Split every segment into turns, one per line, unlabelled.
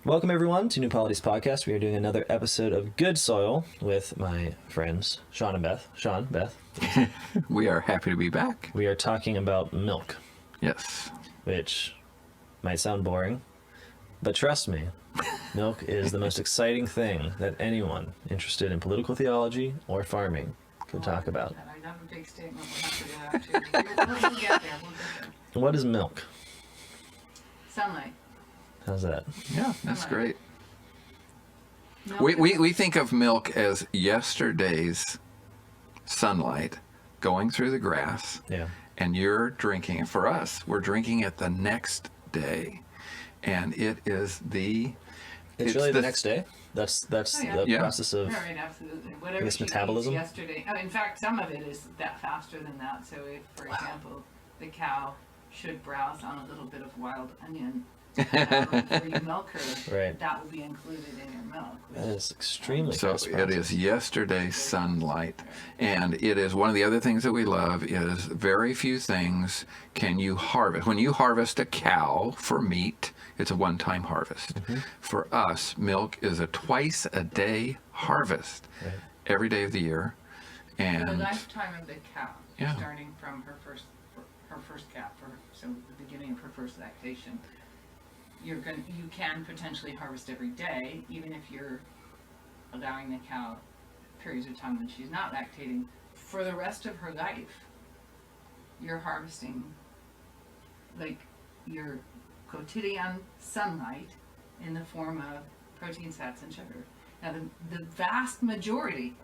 Welcome, everyone, to New Polities Podcast. We are doing another episode of Good Soil with my friends, Shawn and Beth. Shawn, Beth.
We are happy to be back.
We are talking about milk.
Yes.
Which might sound boring, but trust me, milk is the most exciting thing that anyone interested in political theology or farming can talk about.
I got a big statement we'll have to get after. We'll get there.
What is milk?
Sunlight.
How's that?
Yeah, that's great.
Milk
We think of milk as yesterday's sunlight going through the grass,
Yeah.
and you're drinking it. For us, we're drinking it the next day, and it is
It's really the next day? That's
Oh, yeah.
the
Yeah.
process of...
Right, absolutely. Whatever
guess
she
metabolism?
eats yesterday. Oh, in fact, some of it is that faster than that. So if, for example, the cow should browse on a little bit of wild onion before you milk her,
Right.
that will be included in your milk.
That is extremely
So
fast
it
process.
is yesterday's sunlight, and it is one of the other things that we love is very few things can you harvest. When you harvest a cow for meat, it's a one-time harvest.
Mm-hmm.
For us, milk is a twice-a-day harvest,
Right.
every day of the year,
The
and
lifetime of the cow,
Yeah.
starting from her first calf, so the beginning of her first lactation, you can potentially harvest every day, even if you're allowing the cow periods of time when she's not lactating. For the rest of her life, you're harvesting like your quotidian sunlight in the form of proteins, fats, and sugar. Now, the vast majority,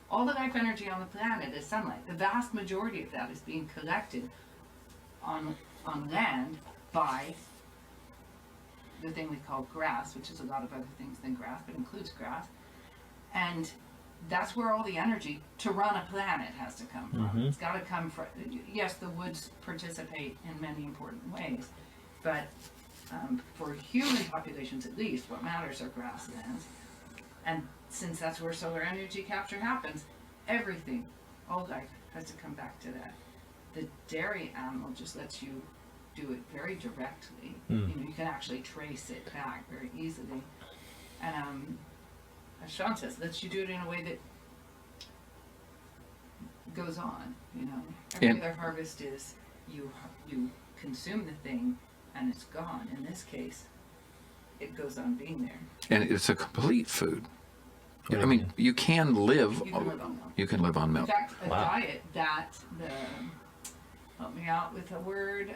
all the life energy on the planet is sunlight. The vast majority of that is being collected on land by the thing we call grass, which is a lot of other things than grass, but includes grass. And that's where all the energy to run a planet has to come from.
Mhm.
It's got to come from, yes, the woods participate in many important ways, but for human populations at least, what matters are grasslands. And since that's where solar energy capture happens, everything, all life, has to come back to that. The dairy animal just lets you do it very directly.
Mm.
You know, you can actually trace it back very easily. And as Shawn says, lets you do it in a way that goes on. You know, every
And-
other harvest is you consume the thing and it's gone. In this case, it goes on being there.
and it's a complete food.
What do
I
you
mean,
mean?
you can live.
You can live on milk.
You can live on
In
milk.
fact, a
Wow.
diet that help me out with a word,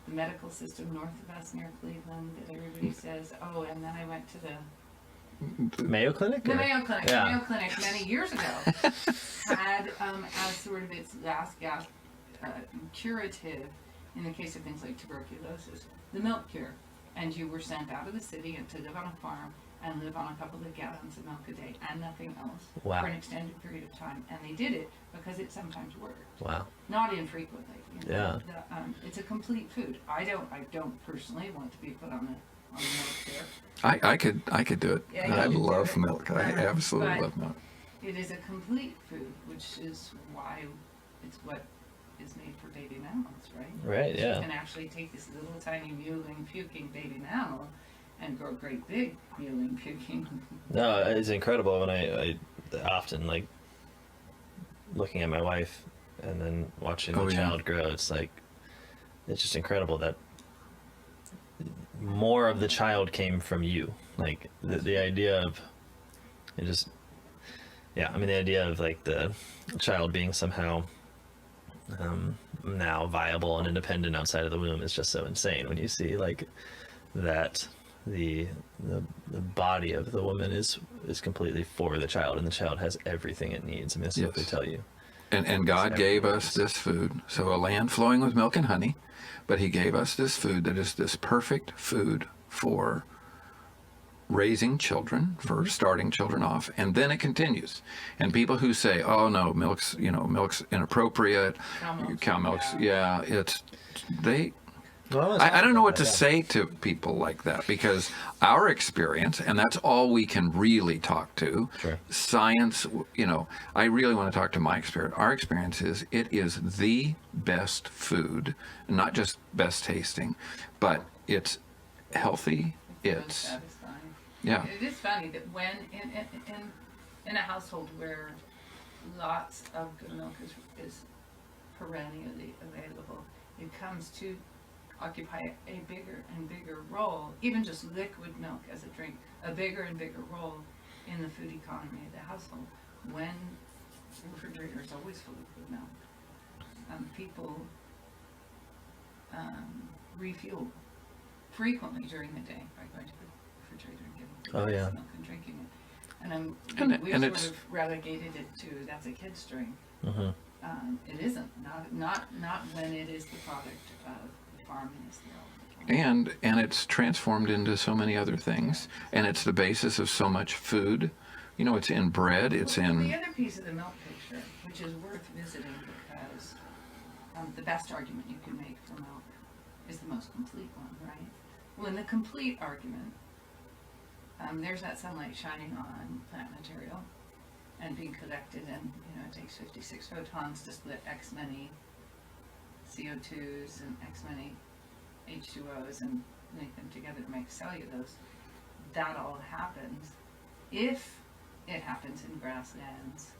the medical system north of us near Cleveland that everybody says, oh, and then I went to the
Mayo Clinic?
The
or-
Mayo Clinic.
Yeah.
The Mayo Clinic many years ago had as sort of its last gasp curative in the case of things like tuberculosis, the milk cure. And you were sent out of the city and to live on a farm and live on a couple of gallons of milk a day and nothing else
Wow.
for an extended period of time. And they did it because it sometimes worked,
Wow.
not infrequently. You know?
Yeah.
It's a complete food. I don't personally want to be put on the milk cure.
I could do it.
Yeah, you
I
could do
love
it.
milk. I absolutely
But-
love milk.
It is a complete food, which is why it's what is made for baby mammals, right?
Right, yeah.
You can actually take this little tiny mewling, puking baby mammal and grow great big mewling, puking.
No, it's incredible when I often like looking at my wife and then watching
Oh,
the
yeah.
child grow. It's like, it's just incredible that more of the child came from you. Like the idea of it just, yeah, I mean, the idea of like the child being somehow now viable and independent outside of the womb is just so insane when you see like that the body of the woman is completely for the child, and the child has everything it needs. I mean, that's what they
Yes.
tell you.
And God gave us this food, so a land flowing with milk and honey, but he gave us this food that is this perfect food for raising children, for starting children off, and then it continues. And people who say, "Oh no, milk's inappropriate," cow milk's, yeah, it's they.
Well,
I don't know what to say to people like that, because our experience, and that's all we can really talk to.
Sure.
Science, I really want to talk to my experience. Our experience is it is the best food, not just best tasting, but it's healthy.
It's
It's
satisfying.
yeah.
It is funny that when in a household where lots of good milk is perennially available, it comes to occupy a bigger and bigger role, even just liquid milk as a drink, a bigger and bigger role in the food economy of the household, when the refrigerator is always full of good milk. People refuel frequently during the day by going to the refrigerator and getting milk and drinking it. And we've sort of relegated it to, that's a kid's drink.
Mm-hmm.
It isn't, not when it is the product of the farm and is there.
And it's transformed into so many other things, and it's the basis of so much food. You know, it's in bread, it's in...
The other piece of the milk picture, which is worth visiting because the best argument you can make for milk is the most complete one, right? Well, in the complete argument, there's that sunlight shining on plant material and being collected, and it takes 56 photons to split X many CO2s and X many H2Os and link them together to make cellulose. That all happens if it happens in grasslands,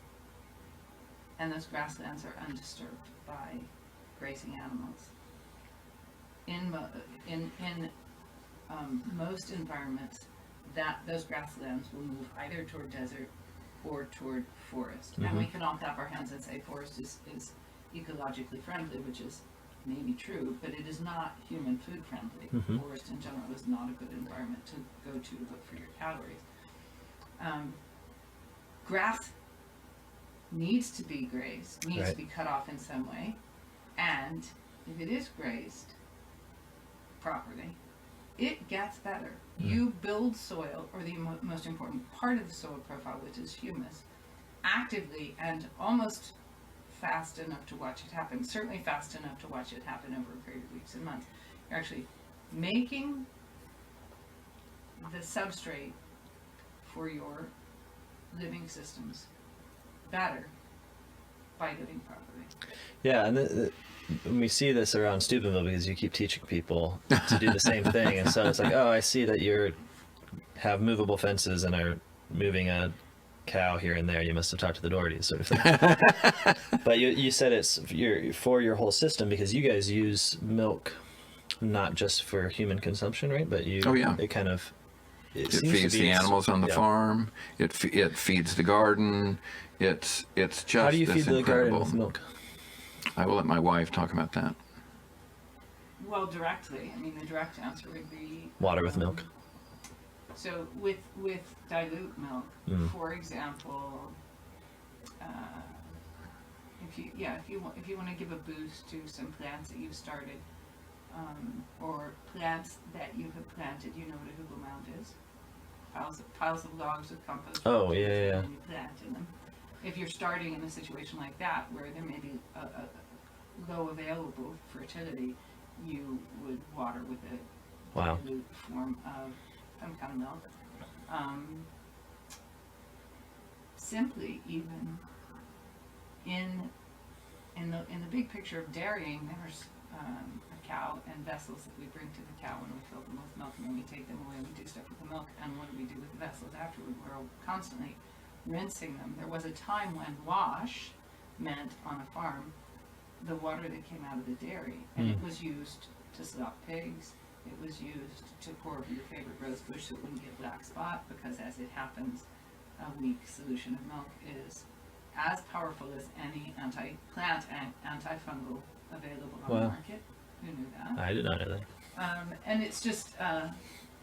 and those grasslands are undisturbed by grazing animals. In most environments, those grasslands will move either toward desert or toward forest. Mm-hmm. And we can all clap our hands and say forest is ecologically friendly, which is maybe true, but it is not human food friendly. Mm-hmm. Forest in general is not a good environment to go to look for your calories. Grass needs to be grazed, needs to be cut off in some way, and if it is grazed properly, it gets better. You build soil, or the most important part of the soil profile, which is humus, actively and almost fast enough to watch it happen, certainly fast enough to watch it happen over a period of weeks and months. You're actually making the substrate for your living systems better by living properly.
Yeah, and we see this around Steubenville because you keep teaching people to do the same thing, and so it's like, oh, I see that you have movable fences and are moving a cow here and there. You must have talked to the Doughertys, sort of thing. But you said it's for your whole system because you guys use milk not just for human consumption, right? But it kind of it
feeds the animals on the farm. It feeds the garden. It's just
how do you feed the garden with milk?
I will let my wife talk about that.
Well, directly. I mean, the direct answer would be
water with milk.
So with dilute milk, for example, if you want to give a boost to some plants that you've started, or plants that you have planted, you know what a hugel mound is? Piles of logs with compost.
Oh, yeah.
And you plant in them. If you're starting in a situation like that, where there may be a low available fertility, you would water with a dilute form of some kind of milk. Simply, even in the big picture of dairying, there's a cow and vessels that we bring to the cow when we fill them with milk, and then we take them away and we do stuff with the milk. And what do we do with the vessels afterward? We're constantly rinsing them. There was a time when wash meant on a farm the water that came out of the dairy, and it was used to slop pigs. It was used to pour over your favorite rose bush so it wouldn't get black spot, because as it happens, a weak solution of milk is as powerful as any anti-plant and antifungal available on the market. Who knew that?
I did not know that.
And it's just,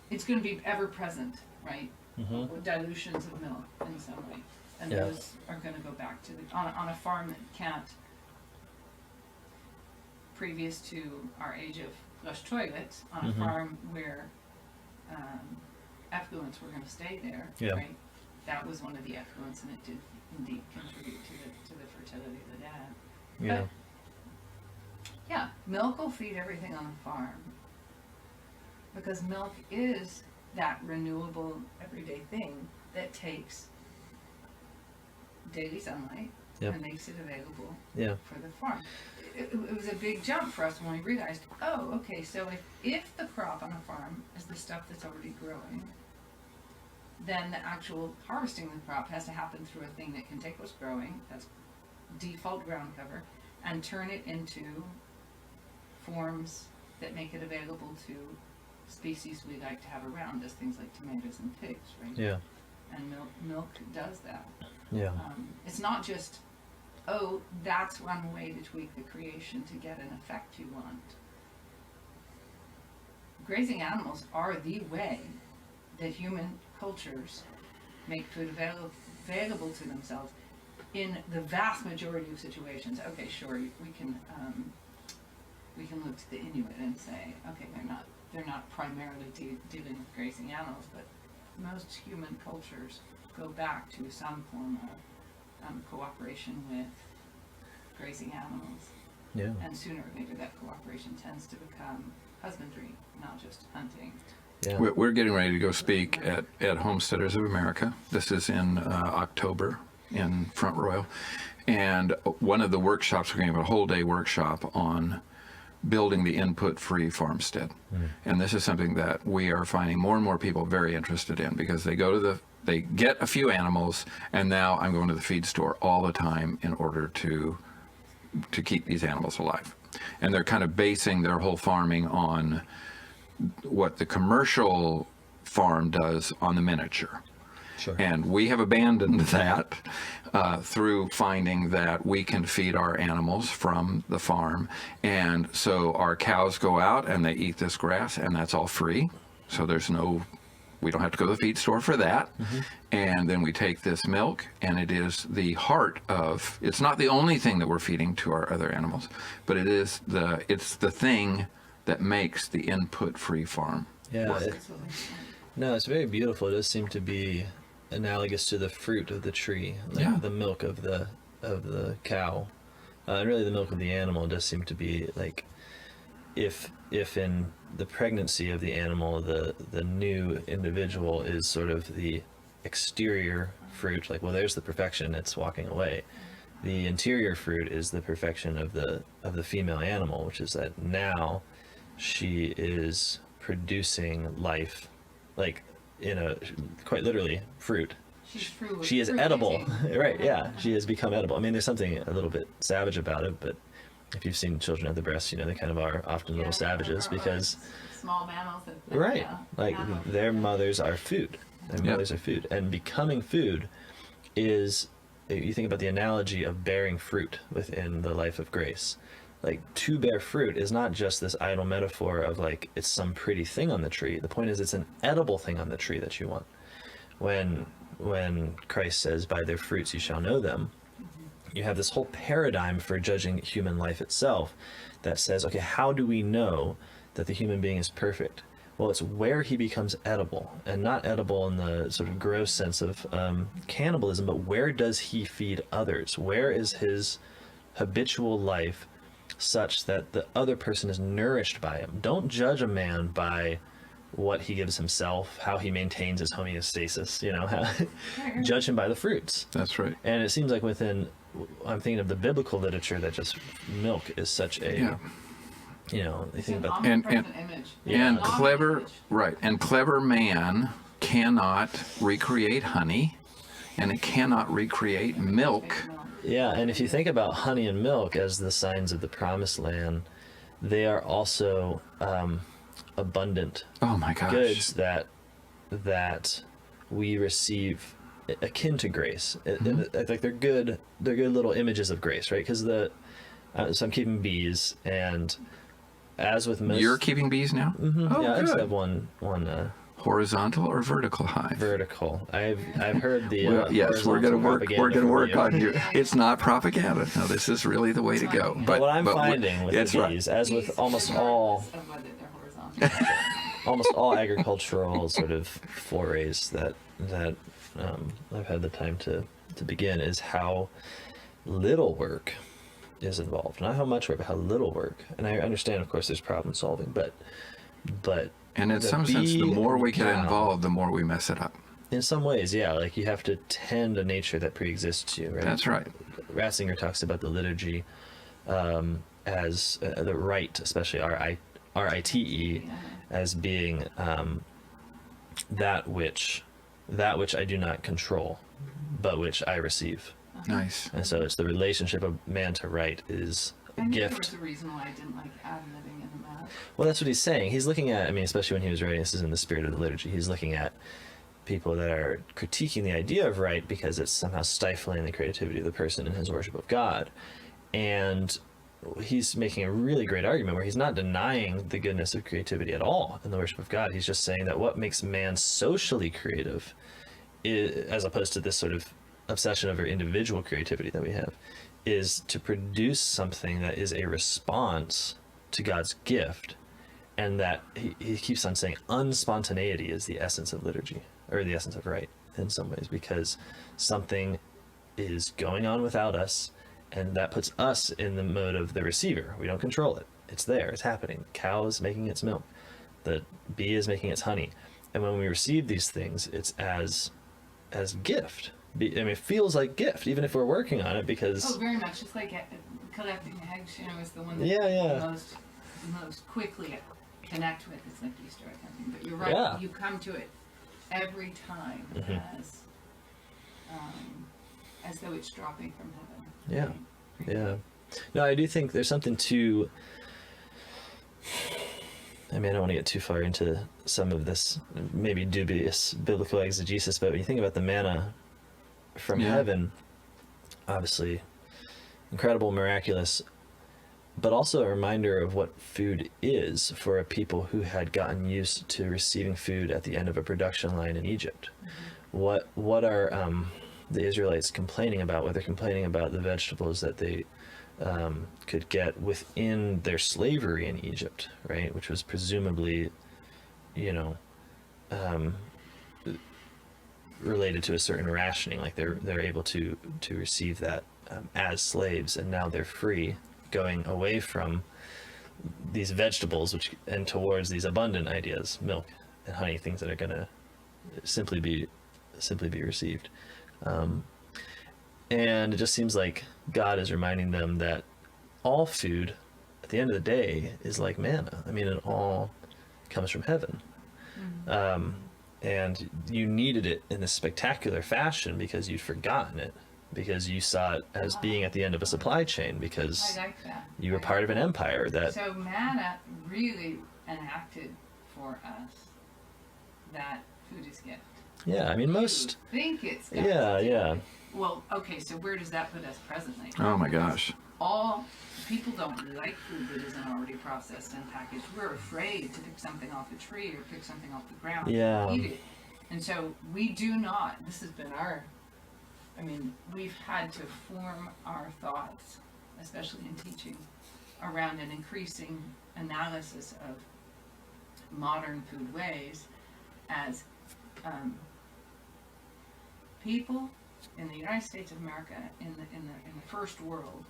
it's going to be ever present, right? Mm-hmm. Dilutions of milk in some way. And those are going to go back to on a farm that can't, previous to our age of flush toilets, on a farm where effluents were going to stay there, right? That was one of the effluents, and it did indeed contribute to the fertility of the dad.
Yeah.
But, milk will feed everything on the farm, because milk is that renewable everyday thing that takes daily sunlight and makes it available for the farm. It was a big jump for us when we realized, so if the crop on a farm is the stuff that's already growing, then the actual harvesting of the crop has to happen through a thing that can take what's growing, that's default ground cover, and turn it into forms that make it available to species we like to have around us, things like tomatoes and pigs, right?
Yeah.
And milk does that.
Yeah.
It's not just, oh, that's one way to tweak the creation to get an effect you want. Grazing animals are the way that human cultures make food available to themselves in the vast majority of situations. Okay, sure, we can look to the Inuit and say, okay, they're not primarily dealing with grazing animals, but most human cultures go back to some form of cooperation with grazing animals.
Yeah.
And sooner or later that cooperation tends to become husbandry, not just hunting.
Yeah.
We're getting ready to go speak at Homesteaders of America. This is in October in Front Royal. And one of the workshops, we're going to have a whole day workshop on building the input-free farmstead. And this is something that we are finding more and more people very interested in, because they get a few animals, and now I'm going to the feed store all the time in order to keep these animals alive. And they're kind of basing their whole farming on what the commercial farm does on the miniature.
Sure.
And we have abandoned that through finding that we can feed our animals from the farm. And so our cows go out and they eat this grass, and that's all free. So we don't have to go to the feed store for that. And then we take this milk, and it is the heart of, it's not the only thing that we're feeding to our other animals, but it's the thing that makes the input-free farm work.
No, it's very beautiful. It does seem to be analogous to the fruit of the tree, like the milk of the cow, and really the milk of the animal does seem to be like, if in the pregnancy of the animal, the new individual is sort of the exterior fruit, like, well, there's the perfection, it's walking away. The interior fruit is the perfection of the female animal, which is that now she is producing life, like, quite literally fruit. She is edible. Right, yeah, she has become edible. I mean, there's something a little bit savage about it, but if you've seen children at the breast, they kind of are often little savages, because
small mammals that,
right, like their mothers are food. Their mothers are food, and becoming food is, you think about the analogy of bearing fruit within the life of grace. Like, to bear fruit is not just this idle metaphor of like it's some pretty thing on the tree. The point is it's an edible thing on the tree that you want. When Christ says, by their fruits you shall know them, you have this whole paradigm for judging human life itself that says, okay, how do we know that the human being is perfect? Well, it's where he becomes edible, and not edible in the sort of gross sense of cannibalism, but where does he feed others? Where is his habitual life such that the other person is nourished by him? Don't judge a man by what he gives himself, how he maintains his homeostasis, judge him by the fruits.
That's right.
And it seems like I'm thinking of the biblical literature, that just milk is such a, they think about
and clever, right, and clever man cannot recreate honey, and it cannot recreate milk.
Yeah, and if you think about honey and milk as the signs of the promised land, they are also abundant goods that we receive akin to grace. Like they're good little images of grace, right? Because so I'm keeping bees, and as with most,
you're keeping bees now.
Oh, yeah,
good.
I just have one
horizontal or vertical hive?
Vertical. I've heard the
yes, we're going to work on you. It's not propaganda. No, this is really the way to go.
But what I'm finding with the bees, as with almost all agricultural sort of forays that I've had the time to begin, is how little work is involved. Not how much work, but how little work. And I understand, of course, there's problem solving, but
and in some sense, the more we get involved, the more we mess it up.
In some ways, yeah. Like, you have to tend a nature that pre-exists you, right?
That's right.
Ratzinger talks about the liturgy as the rite, especially our R-I-T-E, as being that which I do not control, but which I receive.
Nice.
And so it's the relationship of man to right is a
I knew
gift.
there was a reason why I didn't like ad-libbing in the Mass.
Well, that's what he's saying. He's looking at, I mean, especially when he was writing, this is in the spirit of the liturgy, he's looking at people that are critiquing the idea of right because it's somehow stifling the creativity of the person in his worship of God. And he's making a really great argument where he's not denying the goodness of creativity at all in the worship of God. He's just saying that what makes man socially creative, as opposed to this sort of obsession over individual creativity that we have, is to produce something that is a response to God's gift. And that he keeps on saying unspontaneity is the essence of liturgy, or the essence of right in some ways, because something is going on without us, and that puts us in the mode of the receiver. We don't control it. It's there. It's happening. The cow is making its milk. The bee is making its honey. And when we receive these things, it's as gift. I mean, it feels like gift, even if we're working on it, because...
Oh, very much. It's like collecting eggs, is the one that
Yeah.
most quickly connect with. It's like Easter, I think. But you're right.
Yeah.
You come to it every time as though it's dropping from heaven.
Yeah. No, I do think there's something to... I mean, I don't want to get too far into some of this maybe dubious biblical exegesis, but when you think about the manna from heaven, obviously incredible, miraculous, but also a reminder of what food is for a people who had gotten used to receiving food at the end of a production line in Egypt. What are the Israelites complaining about? What they're complaining about the vegetables that they could get within their slavery in Egypt, right? Which was presumably, related to a certain rationing. Like they're able to receive that as slaves, and now they're free, going away from these vegetables, and towards these abundant ideas, milk and honey, things that are going to simply be received. And it just seems like God is reminding them that all food, at the end of the day, is like manna. I mean, it all comes from heaven. And you needed it in this spectacular fashion because you'd forgotten it, because you saw it as being at the end of a supply chain, because
I like that.
you were part of an empire that...
So manna really enacted for us that food is gift.
Yeah, I mean, most...
You think it's gift.
Yeah.
Well, okay, so where does that put us presently?
Oh my gosh.
All people don't like food that isn't already processed and packaged. We're afraid to pick something off a tree or pick something off the ground and eat it. And so we do not, this has been we've had to form our thoughts, especially in teaching, around an increasing analysis of modern food ways as people in the United States of America, in the first world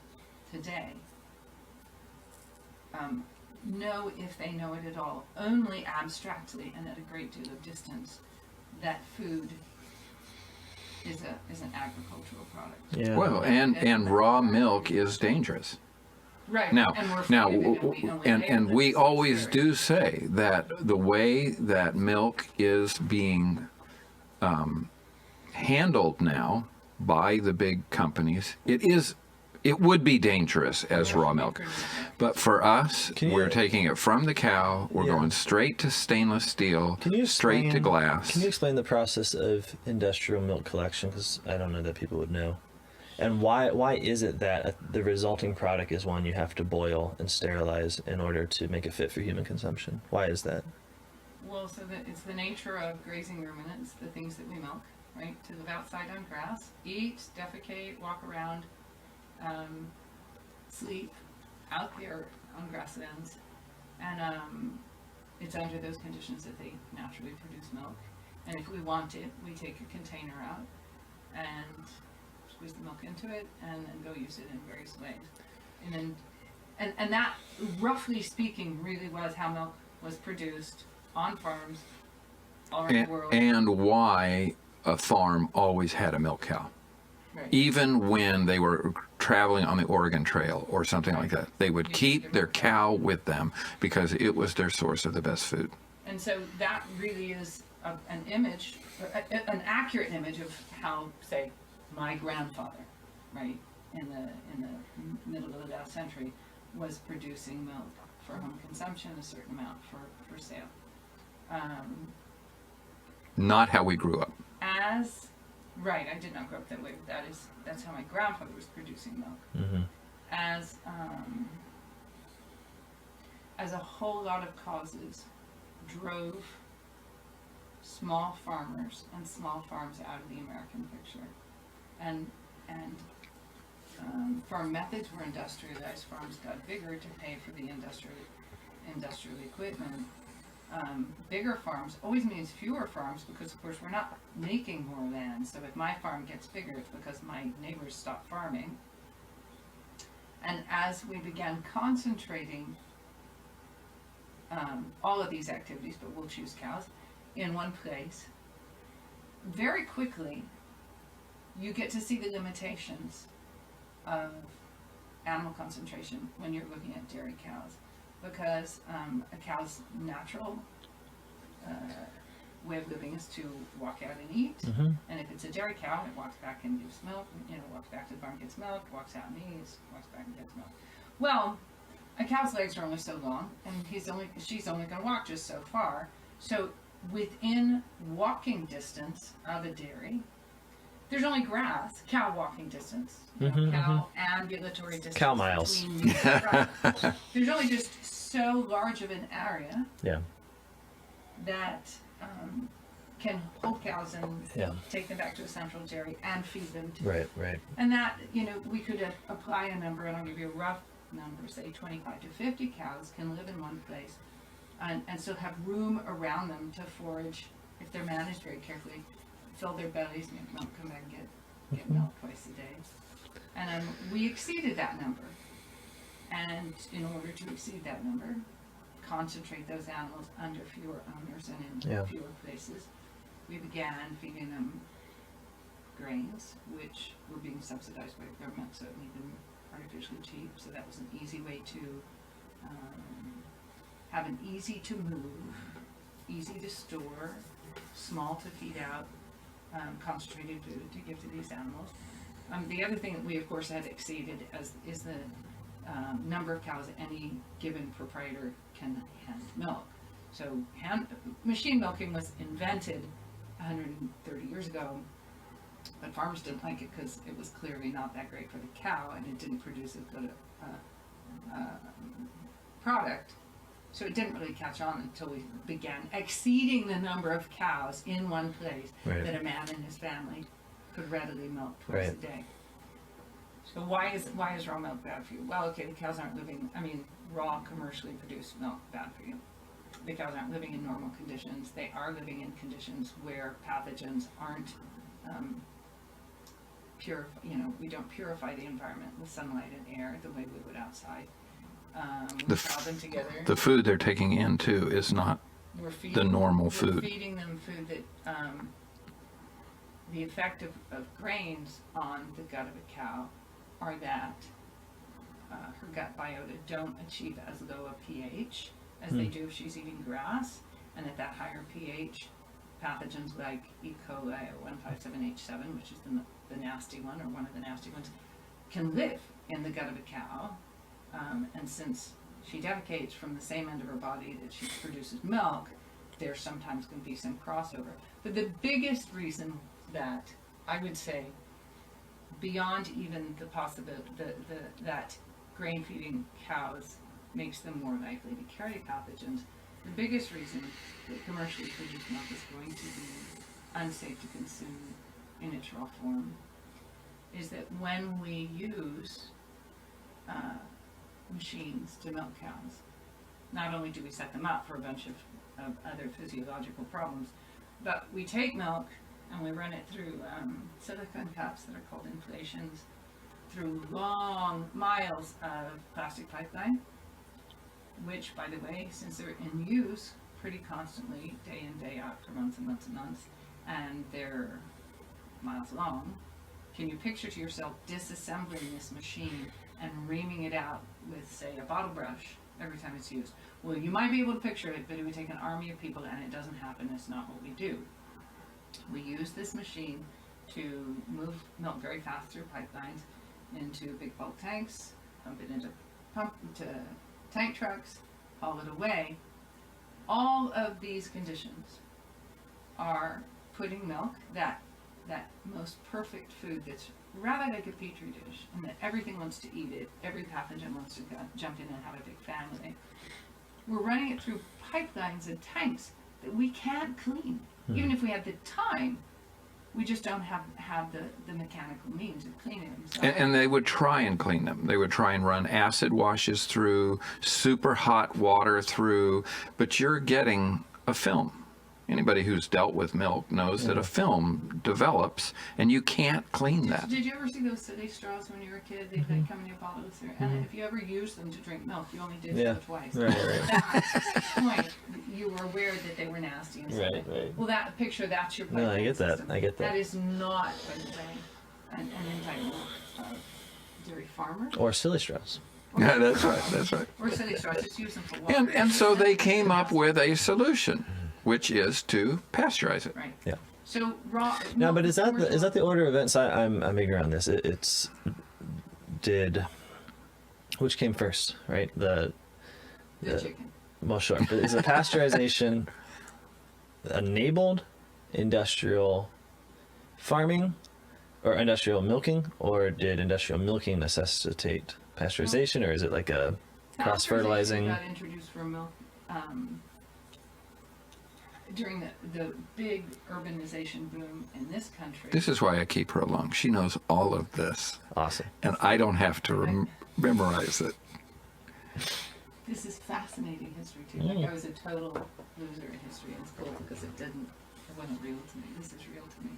today, know, if they know it at all, only abstractly and at a great deal of distance, that food is an agricultural product.
Yeah.
Well, and raw milk is dangerous.
Right.
Now,
and
we always do say that the way that milk is being handled now by the big companies, it would be dangerous as raw milk. But for us, we're taking it from the cow, we're going straight to stainless steel, straight to glass.
Can you explain the process of industrial milk collection? Because I don't know that people would know. And why is it that the resulting product is one you have to boil and sterilize in order to make it fit for human consumption? Why is that?
Well, so that it's the nature of grazing ruminants, the things that we milk, right? To live outside on grass, eat, defecate, walk around, sleep out there on grasslands, and it's under those conditions that they naturally produce milk. And if we want it, we take a container out and squeeze the milk into it, and then go use it in various ways. And that, roughly speaking, really was how milk was produced on farms all around the world.
And why a farm always had a milk cow.
Right.
Even when they were traveling on the Oregon Trail or something like that. They would keep their cow with them because it was their source of the best food.
And so that really is an image, an accurate image of how, say, my grandfather, right, in the middle of the last century, was producing milk for home consumption, a certain amount for sale.
Not how we grew up.
Right, I did not grow up that way, but that's how my grandfather was producing milk.
Mm-hmm.
As a whole lot of causes drove small farmers and small farms out of the American picture, and farm methods were industrialized. Farms got bigger to pay for the industrial equipment. Bigger farms always means fewer farms because, of course, we're not making more land. So if my farm gets bigger, it's because my neighbors stop farming. And as we began concentrating all of these activities, but we'll choose cows, in one place, very quickly you get to see the limitations of animal concentration when you're looking at dairy cows, because a cow's natural way of living is to walk out and eat.
Mm-hmm.
And if it's a dairy cow, it walks back and gives milk, walks back to the barn, gets milk, walks out and eats, walks back and gets milk. Well, a cow's legs are only so long, and she's only going to walk just so far. So within walking distance of a dairy, there's only grass, cow walking distance, cow ambulatory distance.
Cow miles.
Right. There's only just so large of an area that can hold cows and take them back to a central dairy and feed them to.
Right.
And that, we could apply a number, and I'll give you a rough number, say 25 to 50 cows can live in one place and still have room around them to forage if they're managed very carefully, fill their bellies, make milk, come back and get milk twice a day. And we exceeded that number. And in order to exceed that number, concentrate those animals under fewer owners and in fewer places, we began feeding them grains, which were being subsidized by the government, so it made them artificially cheap. So that was an easy way to have an easy to move, easy to store, small to feed out, concentrated food to give to these animals. The other thing that we, of course, had exceeded is the number of cows any given proprietor can hand milk. So machine milking was invented 130 years ago, but farmers didn't like it because it was clearly not that great for the cow and it didn't produce as good a product. So it didn't really catch on until we began exceeding the number of cows in one place that a man and his family could readily milk twice a day. So why is raw milk bad for you? Well, okay, the cows aren't living, raw commercially produced milk bad for you. The cows aren't living in normal conditions. They are living in conditions where pathogens aren't pure. We don't purify the environment with sunlight and air the way we would outside. We cow them together.
The food they're taking in too is not the normal food.
We're feeding them food that the effect of grains on the gut of a cow are that her gut biota don't achieve as low a pH as they do if she's eating grass, and at that higher pH, pathogens like E. coli or 157H7, which is the nasty one or one of the nasty ones, can live in the gut of a cow. And since she defecates from the same end of her body that she produces milk, there's sometimes going to be some crossover. But the biggest reason that I would say, beyond even the possibility that grain feeding cows makes them more likely to carry pathogens, the biggest reason that commercially produced milk is going to be unsafe to consume in its raw form is that when we use machines to milk cows, not only do we set them up for a bunch of other physiological problems, but we take milk and we run it through silicone cups that are called inflations, through long miles of plastic pipeline, which, by the way, since they're in use pretty constantly, day in, day out, for months and months and months, and they're miles long, Can you picture to yourself disassembling this machine and reaming it out with, say, a bottle brush every time it's used? Well, you might be able to picture it, but it would take an army of people, and it doesn't happen. It's not what we do. We use this machine to move milk very fast through pipelines into big bulk tanks, pump it into tank trucks, haul it away. All of these conditions are putting milk, that most perfect food that's rather like a petri dish, and that everything wants to eat it, every pathogen wants to jump in and have a big family. We're running it through pipelines and tanks that we can't clean. Even if we had the time, we just don't have the mechanical means of cleaning them. So
And they would try and clean them. They would try and run acid washes through, super hot water through, but you're getting a film. Anybody who's dealt with milk knows that a film develops, and you can't clean that.
Did you ever see those silly straws when you were a kid? They'd come in your bottles, and if you ever used them to drink milk, you only did so twice.
Right.
At that point, you were aware that they were nasty and stuff.
Right.
Well, that's your
No, I
pipeline
get that.
system.
I get that.
That is not, by the way, an indictment of dairy farmers.
Or silly straws.
Yeah, that's right.
Or silly straws, just use them for water.
And so they came up with a solution, which is to pasteurize it.
Right.
Yeah.
So raw.
No, but is that the order of events? I'm ignorant on this. Which came first, right?
The chicken.
Well, sure. But is the pasteurization enabled industrial farming or industrial milking, or did industrial milking necessitate pasteurization, or is it like a cross-fertilizing?
Got introduced for milk during the big urbanization boom in this country.
This is why I keep her along. She knows all of this,
Awesome.
and I don't have to memorize it.
This is fascinating history too. Like, I was a total loser in history in school because it wasn't real to me. This is real to me.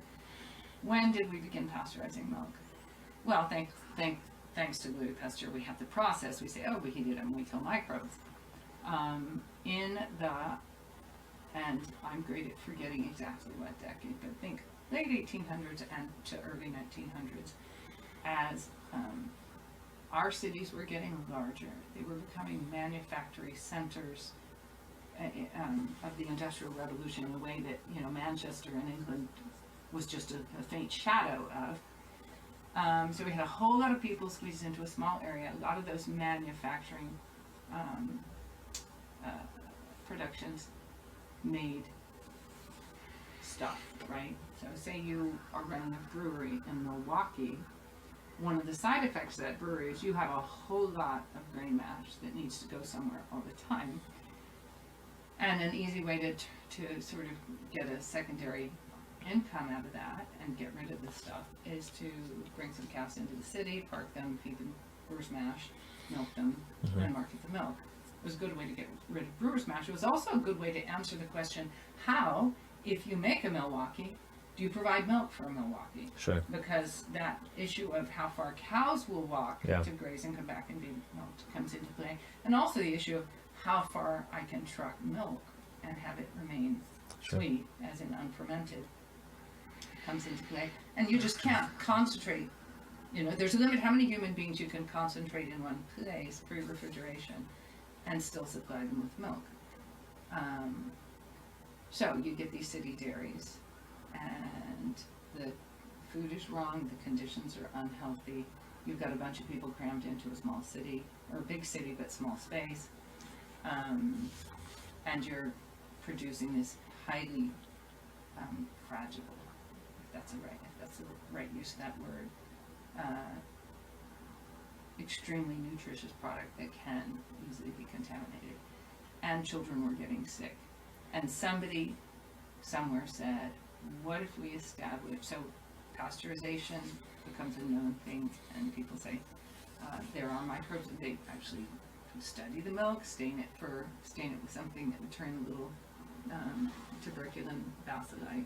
When did we begin pasteurizing milk? Well, thanks to Louis Pasteur, we have the process. We say, we heat it and we kill microbes. And I'm great at forgetting exactly what decade, but think late 1800s and to early 1900s, as our cities were getting larger. They were becoming manufacturing centers of the Industrial Revolution in a way that, Manchester in England was just a faint shadow of. So we had a whole lot of people squeezed into a small area. A lot of those manufacturing productions made stuff, right? So say you are running a brewery in Milwaukee. One of the side effects of that brewery is you have a whole lot of grain mash that needs to go somewhere all the time. And an easy way to sort of get a secondary income out of that and get rid of this stuff is to bring some cows into the city, park them, feed them brewer's mash, milk them, and market the milk. It was a good way to get rid of brewer's mash. It was also a good way to answer the question, how, if you make a Milwaukee, do you provide milk for a Milwaukee?
Sure.
Because that issue of how far cows will walk to graze and come back and be milked comes into play. And also the issue of how far I can truck milk and have it remain sweet, as in unfermented, comes into play. And you just can't concentrate. There's a limit how many human beings you can concentrate in one place pre-refrigeration and still supply them with milk. So you get these city dairies, and the food is wrong, the conditions are unhealthy. You've got a bunch of people crammed into a small city, or a big city but small space, and you're producing this highly fragile, if that's the right use of that word, extremely nutritious product that can easily be contaminated. And children were getting sick. And somebody somewhere said, what if we establish, so pasteurization becomes a known thing, and people say there are microbes, they actually study the milk, stain it with something that would turn a little tuberculin bacilli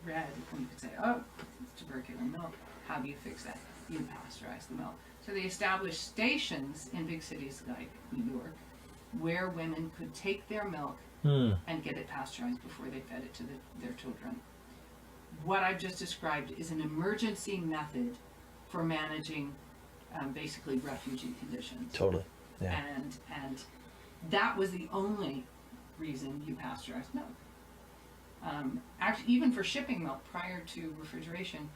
red, and you could say, it's tuberculin milk. How do you fix that? You pasteurize the milk. So they established stations in big cities like New York where women could take their milk and get it pasteurized before they fed it to their children. what I've just described is an emergency method for managing basically refugee conditions.
Totally. Yeah.
And that was the only reason you pasteurized milk. Actually, even for shipping milk prior to refrigeration,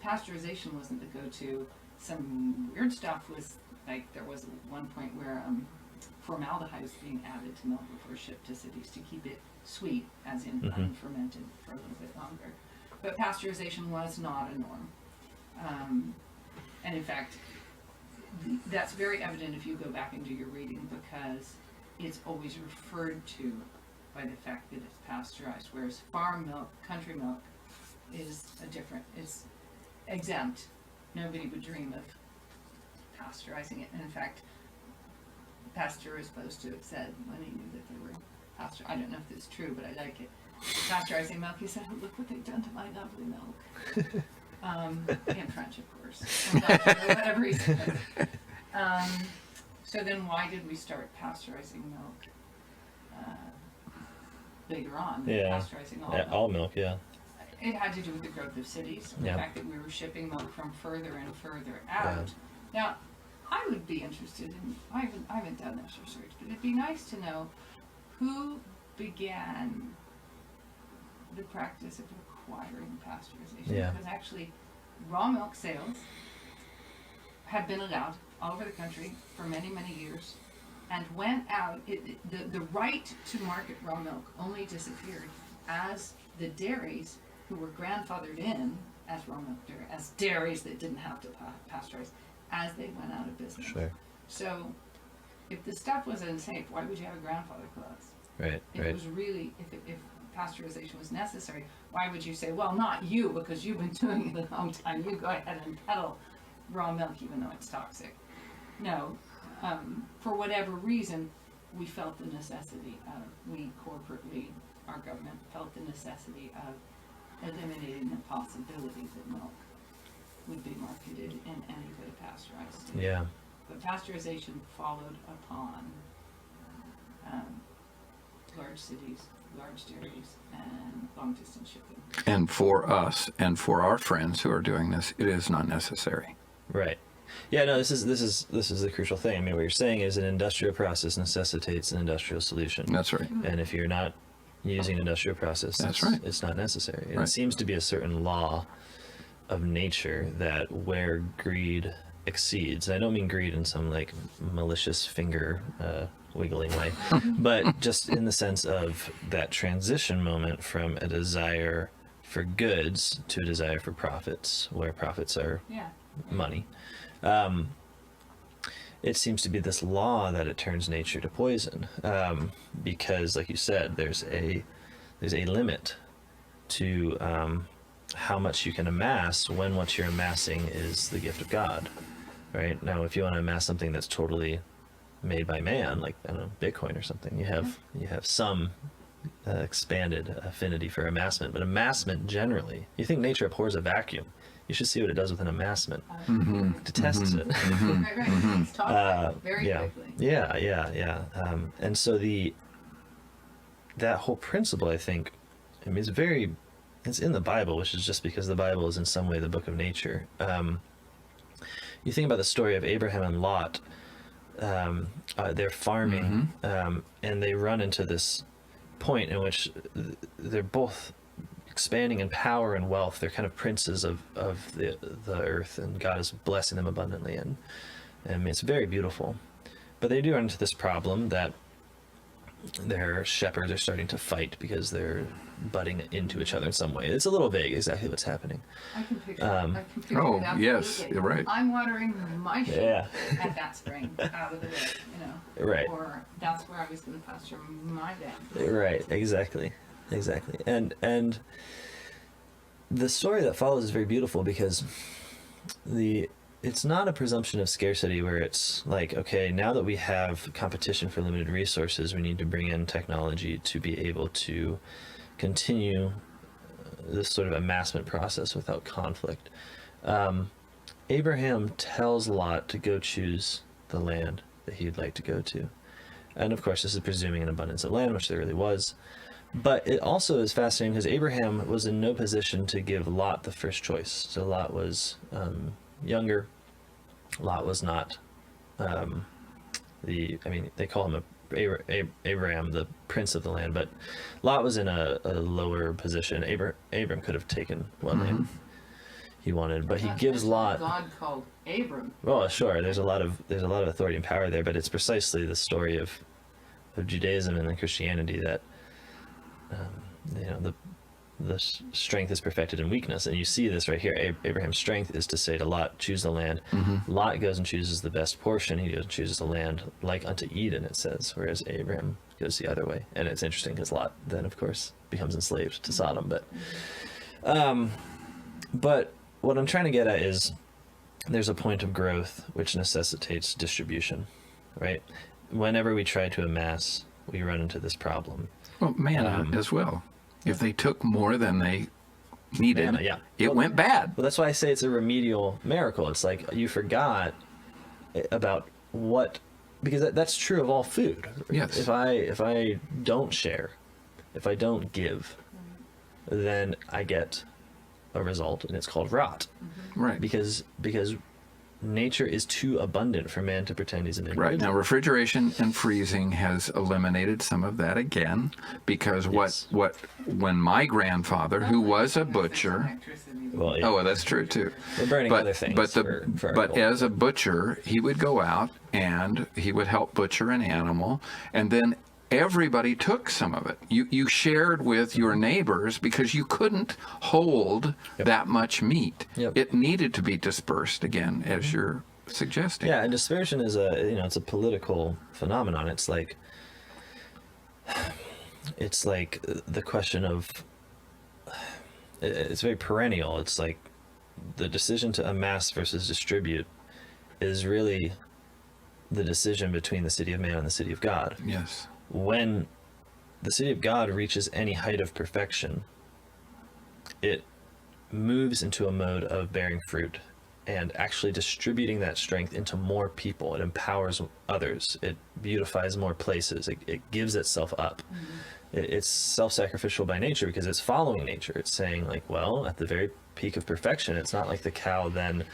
pasteurization wasn't the go-to. Some weird stuff was, like, there was one point where formaldehyde was being added to milk before shipped to cities to keep it sweet, as in unfermented for a little bit longer. But pasteurization was not a norm. And in fact, that's very evident if you go back and do your reading, because it's always referred to by the fact that it's pasteurized, whereas farm milk, country milk, is it's exempt. Nobody would dream of pasteurizing it. And in fact, Pasteur is supposed to have said when he knew that they were I don't know if it's true, but I like it. Pasteurizing milk, he said, "Oh, look what they've done to my lovely milk." In French, of course. Whatever he said. So then why did we start pasteurizing milk later on? Pasteurizing
all milk, yeah.
It had to do with the growth of cities, the fact that we were shipping milk from further and further out. Yeah. Now, I would be interested in, I haven't done this research, but it'd be nice to know who began the practice of requiring pasteurization.
Yeah.
Because actually, raw milk sales have been allowed all over the country for many, many years, and went out, the right to market raw milk only disappeared as the dairies who were grandfathered in as raw milk dairy, as dairies that didn't have to pasteurize, as they went out of business.
Sure.
So, if the stuff was unsafe, why would you have a grandfather clause?
Right.
If it was really, if pasteurization was necessary, why would you say, well, not you, because you've been doing it a long time, you go ahead and peddle raw milk even though it's toxic? No. For whatever reason, we felt the necessity of, we corporately, our government felt the necessity of eliminating the possibility that milk would be marketed in any way pasteurized state.
Yeah.
But pasteurization followed upon large cities, large dairies, and long-distance shipping.
And for us and for our friends who are doing this, it is not necessary.
Right. Yeah, no, this is the crucial thing. I mean, what you're saying is an industrial process necessitates an industrial solution.
That's right.
And if you're not using an industrial process,
that's right,
it's not necessary. And
right.
It seems to be a certain law of nature that where greed exceeds, and I don't mean greed in some like malicious finger wiggling way, but just in the sense of that transition moment from a desire for goods to a desire for profits, where profits are money. It seems to be this law that it turns nature to poison, because, like you said, there's a limit to how much you can amass when what you're amassing is the gift of God, right? Now, if you want to amass something that's totally made by man, like, I don't know, Bitcoin or something, you have some expanded affinity for amassment, but amassment generally, you think nature abhors a vacuum. You should see what it does with an amassment. Detests it.
Right. It's toxic very quickly.
Yeah. And so that whole principle, I think, I mean, it's in the Bible, which is just because the Bible is in some way the book of nature. You think about the story of Abraham and Lot. They're farming, and they run into this point in which they're both expanding in power and wealth. They're kind of princes of the earth, and God is blessing them abundantly, and I mean, it's very beautiful. But they do run into this problem that their shepherds are starting to fight because they're butting into each other in some way. It's a little vague exactly what's happening.
I can picture it.
Oh,
absolutely.
yes, you're right.
I'm watering my sheep at that spring out of the way,
Right.
Or that's where I was going to pasture my lamb.
Right, exactly. And the story that follows is very beautiful because it's not a presumption of scarcity where it's like, okay, now that we have competition for limited resources, we need to bring in technology to be able to continue this sort of amassment process without conflict. Abraham tells Lot to go choose the land that he'd like to go to. And of course, this is presuming an abundance of land, which there really was. But it also is fascinating because Abraham was in no position to give Lot the first choice. So Lot was younger. Lot was not they call him Abraham, the prince of the land, but Lot was in a lower position. Abram could have taken what land he wanted, but he gives Lot.
God called Abram.
Well, sure. There's a lot of authority and power there, but it's precisely the story of Judaism and then Christianity that the strength is perfected in weakness, and you see this right here. Abraham's strength is to say to Lot, choose the land. Lot goes and chooses the best portion. He goes and chooses the land like unto Eden, it says, whereas Abraham goes the other way. And it's interesting because Lot then, of course, becomes enslaved to Sodom. But what I'm trying to get at is there's a point of growth which necessitates distribution, right? Whenever we try to amass, we run into this problem.
Well, manna as well. If they took more than they needed,
manna,
it went bad.
Well, that's why I say it's a remedial miracle. It's like you forgot about what, because that's true of all food.
Yes.
If I don't share, if I don't give, then I get a result, and it's called rot.
Right.
Because nature is too abundant for man to pretend he's an individual.
Right. Now, refrigeration and freezing has eliminated some of that again, because when my grandfather, who was a butcher,
Well,
oh, that's true too.
we're burning other things.
But as a butcher, he would go out and he would help butcher an animal, and then everybody took some of it. You shared with your neighbors because you couldn't hold that much meat.
Yep.
It needed to be dispersed again, as you're suggesting.
Yeah, and dispersion is it's a political phenomenon. It's like the question of, it's very perennial. It's like the decision to amass versus distribute is really the decision between the city of man and the city of God.
Yes.
When the city of God reaches any height of perfection, it moves into a mode of bearing fruit and actually distributing that strength into more people. It empowers others. It beautifies more places. It gives itself up. It's self-sacrificial by nature because it's following nature. It's saying like, well, at the very peak of perfection, it's not like the cow then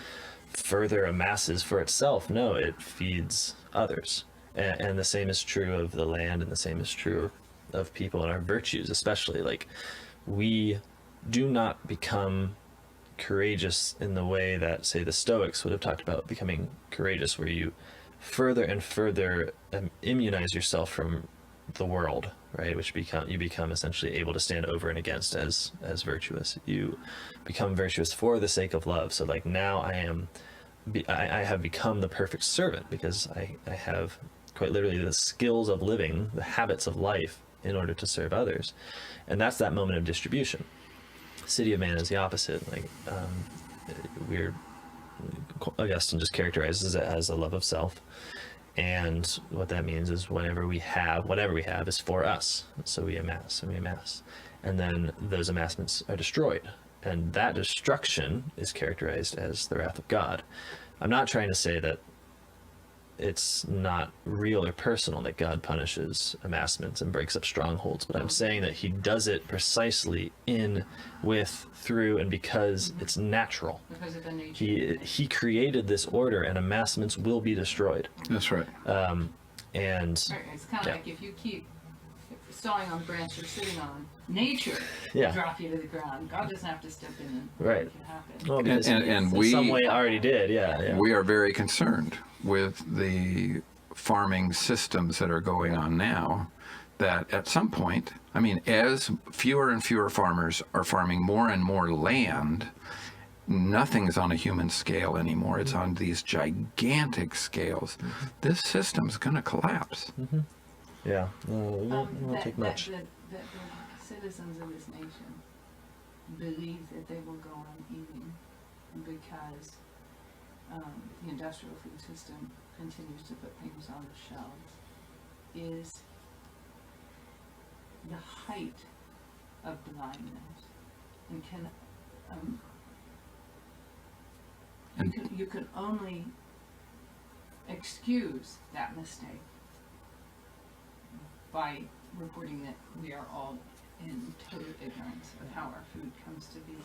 further amasses for itself. No, it feeds others. And the same is true of the land, and the same is true of people and our virtues, especially. Like, we do not become courageous in the way that, say, the Stoics would have talked about becoming courageous, where you further and further immunize yourself from the world, right? Which you become essentially able to stand over and against as virtuous. You become virtuous for the sake of love. So like now I have become the perfect servant because I have quite literally the skills of living, the habits of life in order to serve others. And that's that moment of distribution. City of man is the opposite. Like Augustine just characterizes it as a love of self. And what that means is whatever we have is for us. So we amass and we amass. And then those amassments are destroyed. And that destruction is characterized as the wrath of God. I'm not trying to say that it's not real or personal that God punishes amassments and breaks up strongholds, but I'm saying that he does it precisely through, and because it's natural.
Because of the nature.
He created this order, and amassments will be destroyed.
That's right.
And
it's kind of like if you keep sawing on the branch you're sitting on, nature will drop you to the ground. God doesn't have to step in and make it happen.
Well,
and we
in some way already did, yeah.
We are very concerned with the farming systems that are going on now, that at some point, I mean, as fewer and fewer farmers are farming more and more land, nothing's on a human scale anymore. It's on these gigantic scales. This system's going to collapse.
Yeah, no, it won't take much.
The citizens of this nation believe that they will go on eating because the industrial food system continues to put things on the shelves is the height of blindness, and you can only excuse that mistake by reporting that we are all in total ignorance of how our food comes to be.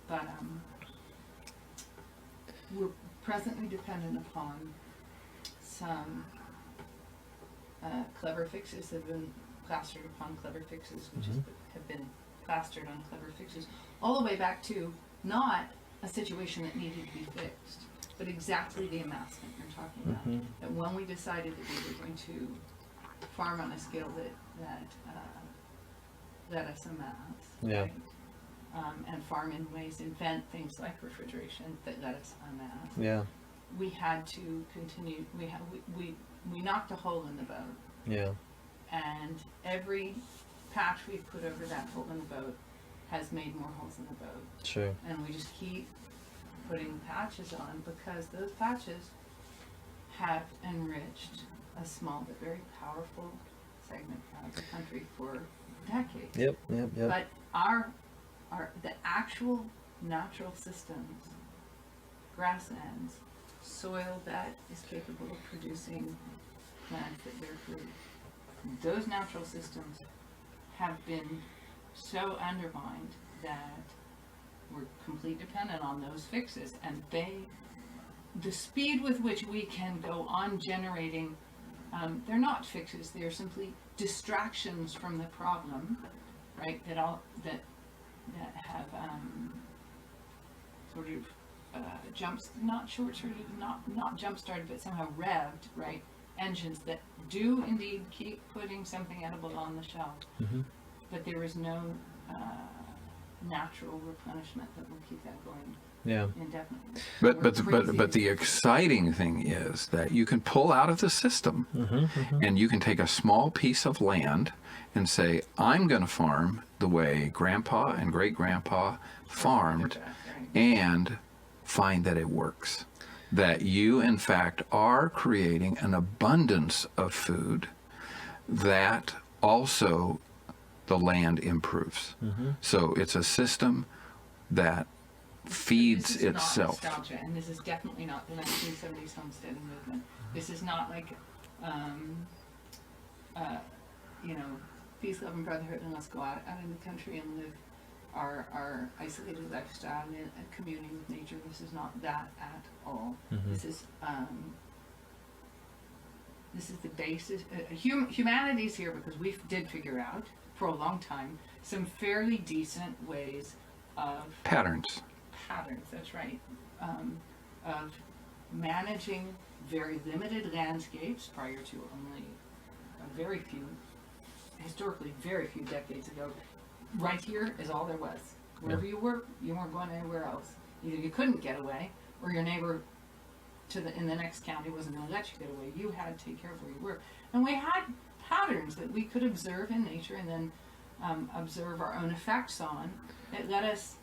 But we're presently dependent upon some clever fixes that have been plastered upon clever fixes, which have been plastered on clever fixes, all the way back to not a situation that needed to be fixed, but exactly the amassment you're talking about. That when we decided that we were going to farm on a scale that let us amass, right? And farm in ways, invent things like refrigeration that let us amass. We had to continue. We knocked a hole in the boat. And every patch we put over that hole in the boat has made more holes in the boat.
Sure.
And we just keep putting patches on because those patches have enriched a small but very powerful segment of the country for decades.
Yep.
But the actual natural systems, grasslands, soil that is capable of producing plants that bear fruit, those natural systems have been so undermined that we're completely dependent on those fixes, and the speed with which we can go on generating, they're not fixes, they're simply distractions from the problem, right, that have sort of not jump started, but somehow revved, right, engines that do indeed keep putting something edible on the shelf. But there is no natural replenishment that will keep that going indefinitely.
But the exciting thing is that you can pull out of the system and you can take a small piece of land and say, I'm going to farm the way grandpa and great grandpa farmed, and find that it works. That you, in fact, are creating an abundance of food that also the land improves. So it's a system that feeds itself.
Not nostalgia, and this is definitely not the 1970s homesteading movement. This is not like, peace, love, and brotherhood, and let's go out in the country and live our isolated lifestyle and communing with nature. This is not that at all. This is the basis. Humanity's here because we did figure out for a long time some fairly decent ways of
patterns,
that's right, of managing very limited landscapes prior to only historically very few decades ago. Right here is all there was. Wherever you were, you weren't going anywhere else. Either you couldn't get away, or your neighbor in the next county wasn't going to let you get away. You had to take care of where you were. And we had patterns that we could observe in nature and then observe our own effects on. It let us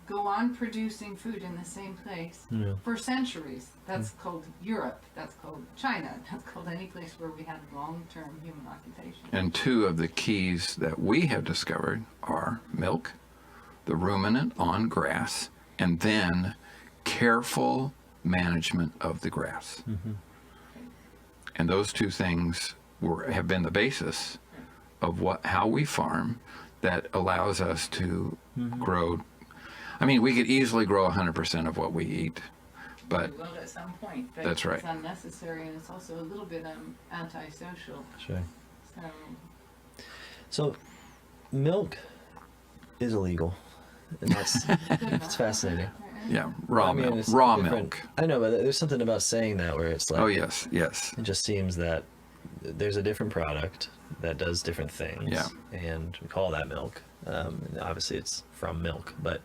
go on producing food in the same place for centuries. That's called Europe. That's called China. That's called any place where we had long-term human occupation.
And two of the keys that we have discovered are milk, the ruminant on grass, and then careful management of the grass. And those two things have been the basis of how we farm that allows us to grow. I mean, we could easily grow 100% of what we eat, but
we will at some point. But
that's right.
It's unnecessary, and it's also a little bit antisocial.
Sure.
So
milk is illegal, and that's it's fascinating.
Yeah, raw milk.
I know, but there's something about saying that where it's like,
oh yes.
It just seems that there's a different product that does different things.
Yeah.
And we call that milk. Obviously, it's from milk, but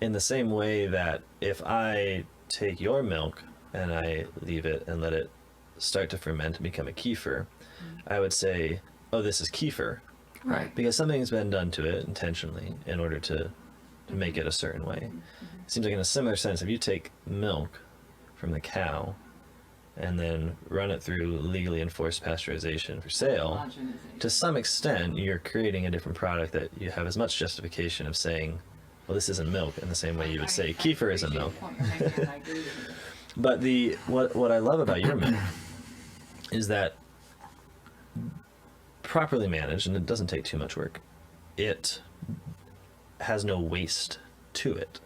in the same way that if I take your milk and I leave it and let it start to ferment and become a kefir, I would say, oh, this is kefir.
Right.
Because something's been done to it intentionally in order to make it a certain way. It seems like in a similar sense, if you take milk from the cow and then run it through legally enforced pasteurization for sale, to some extent, you're creating a different product that you have as much justification of saying, well, this isn't milk in the same way you would say kefir isn't milk. But what I love about your milk is that properly managed, and it doesn't take too much work, it has no waste to it.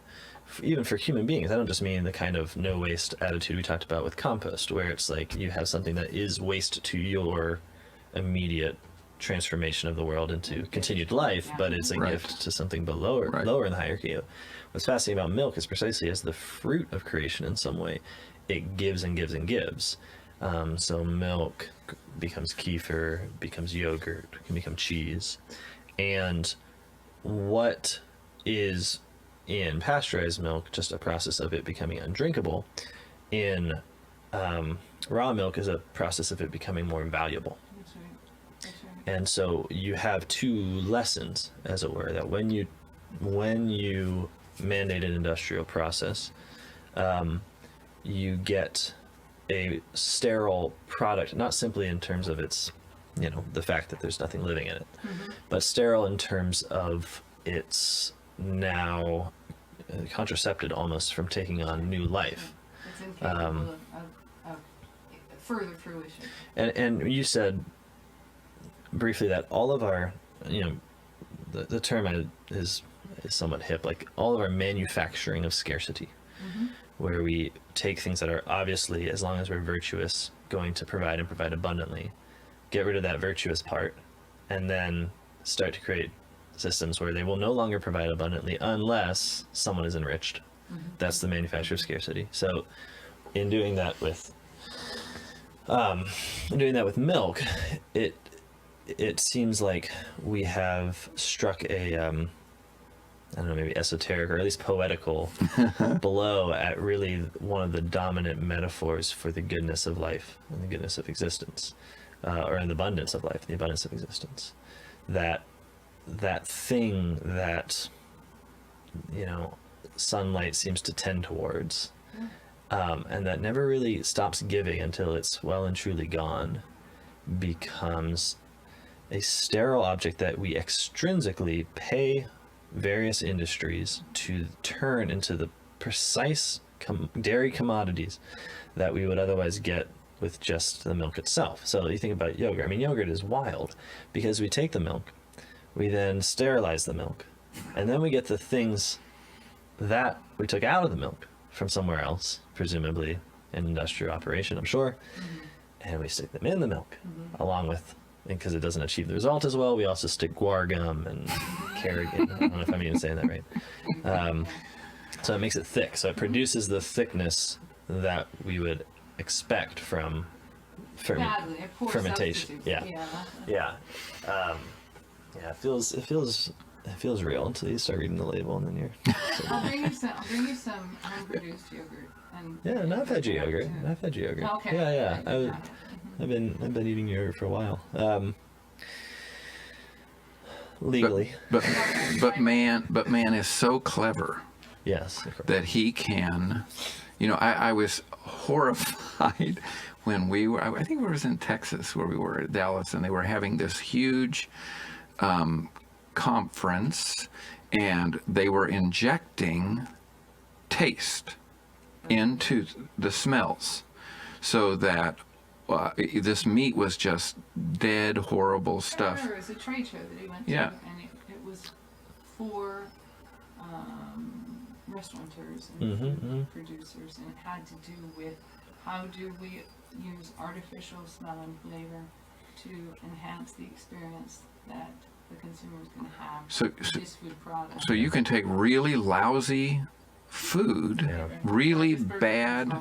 Even for human beings, I don't just mean the kind of no waste attitude we talked about with compost, where it's like you have something that is waste to your immediate transformation of the world into continued life, but it's a gift to something below or lower in the hierarchy. What's fascinating about milk is precisely as the fruit of creation in some way, it gives and gives and gives. So milk becomes kefir, becomes yogurt, can become cheese. And what is in pasteurized milk just a process of it becoming undrinkable, in raw milk is a process of it becoming more valuable.
That's right. That's right.
And so you have two lessons, as it were, that when you mandate an industrial process, you get a sterile product, not simply in terms of its, the fact that there's nothing living in it, but sterile in terms of its now contracepted almost from taking on new life.
It's incapable of further fruition.
And you said briefly that all of our, the term is somewhat hip, like all of our manufacturing of scarcity, where we take things that are obviously, as long as we're virtuous, going to provide and provide abundantly, get rid of that virtuous part, and then start to create systems where they will no longer provide abundantly unless someone is enriched. That's the manufacture of scarcity. So in doing that with milk, it seems like we have struck a I don't know, maybe esoteric or at least poetical blow at really one of the dominant metaphors for the goodness of life and the goodness of existence, or in the abundance of life, the abundance of existence. That thing that, sunlight seems to tend towards, and that never really stops giving until it's well and truly gone, becomes a sterile object that we extrinsically pay various industries to turn into the precise dairy commodities that we would otherwise get with just the milk itself. So you think about yogurt. I mean, yogurt is wild because we take the milk, we then sterilize the milk, and then we get the things that we took out of the milk from somewhere else, presumably an industrial operation, I'm sure, and we stick them in the milk along with, because it doesn't achieve the result as well, we also stick guar gum and carrageen. I don't know if I'm even saying that right. So it makes it thick. So it produces the thickness that we would expect from fermentation. Yeah. It feels real until you start reading the label, and then you're.
I'll bring you some home-produced yogurt.
And I've had your yogurt.
Okay.
Yeah. I've been eating yogurt for a while. Legally.
But man is so clever.
Yes.
That he can, I was horrified when I think it was in Texas where we were at Dallas, and they were having this huge conference, and they were injecting taste into the smells so that this meat was just dead, horrible stuff.
I remember it was a trade show that he went to, and it was for restaurateurs and producers, and it had to do with how do we use artificial smell and flavor to enhance the experience that the consumer is going to have with this food product.
So you can take really lousy food, really bad,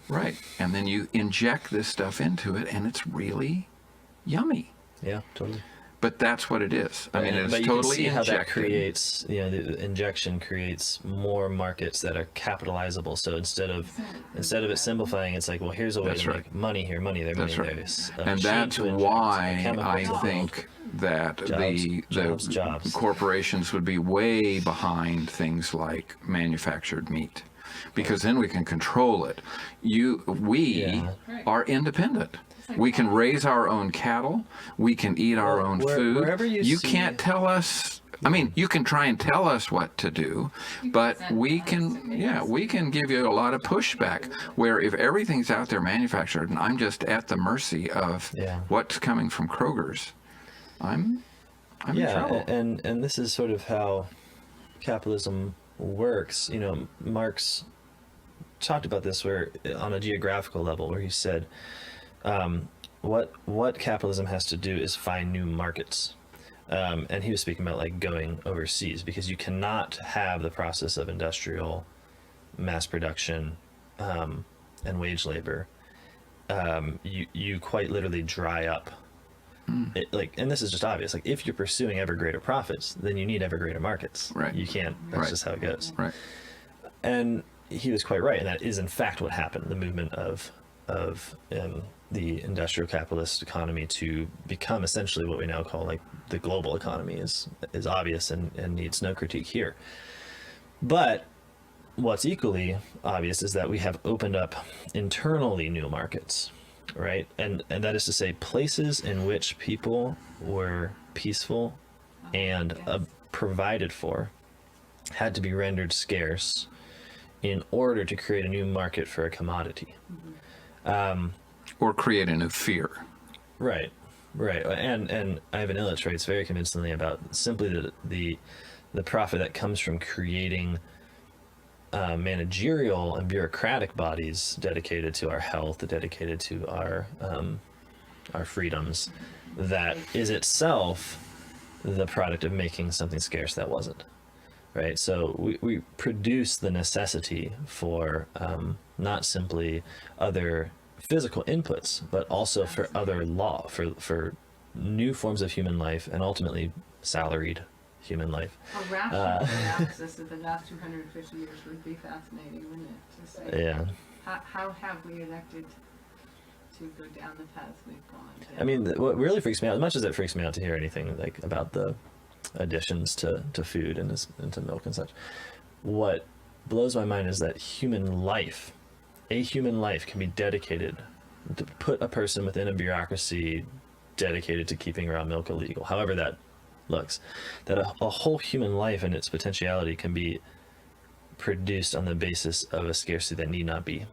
right, and then you inject this stuff into it, and it's really yummy.
Yeah, totally.
But that's what it is. I mean, it's
but you
totally
can see
injected.
how that creates, the injection creates more markets that are capitalizable. So instead of it simplifying, it's like, well, here's a way to make money here, money there, money there.
And that's why I think that the corporations would be way behind things like manufactured meat, because then we can control it. We are independent. We can raise our own cattle. We can eat our own food. You can't tell us. I mean, you can try and tell us what to do, but we can give you a lot of pushback. Where if everything's out there manufactured, and I'm just at the mercy of what's coming from Kroger's, I'm in trouble.
and this is sort of how capitalism works. You know, Marx talked about this where on a geographical level, where he said, what capitalism has to do is find new markets. And he was speaking about like going overseas, because you cannot have the process of industrial mass production and wage labor. You quite literally dry up. And this is just obvious. Like, if you're pursuing ever greater profits, then you need ever greater markets.
Right.
You can't. That's just how it goes.
Right.
And he was quite right, and that is in fact what happened. The movement of the industrial capitalist economy to become essentially what we now call like the global economy is obvious and needs no critique here. But what's equally obvious is that we have opened up internally new markets, right? And that is to say, places in which people were peaceful and provided for had to be rendered scarce in order to create a new market for a commodity.
Or create a new fear.
Right. And Ivan Illich writes very convincingly about simply the profit that comes from creating managerial and bureaucratic bodies dedicated to our health, dedicated to our freedoms, that is itself the product of making something scarce that wasn't. Right. So we produce the necessity for not simply other physical inputs, but also for other law, for new forms of human life, and ultimately salaried human life.
A rational analysis of the last 250 years would be fascinating, wouldn't it? To say,
Yeah.
How have we elected to go down the path we've gone down?
I mean, what really freaks me out, as much as it freaks me out to hear anything like about the additions to food and to milk and such, what blows my mind is that a human life can be dedicated to put a person within a bureaucracy dedicated to keeping raw milk illegal, however that looks, that a whole human life and its potentiality can be produced on the basis of a scarcity that need not be.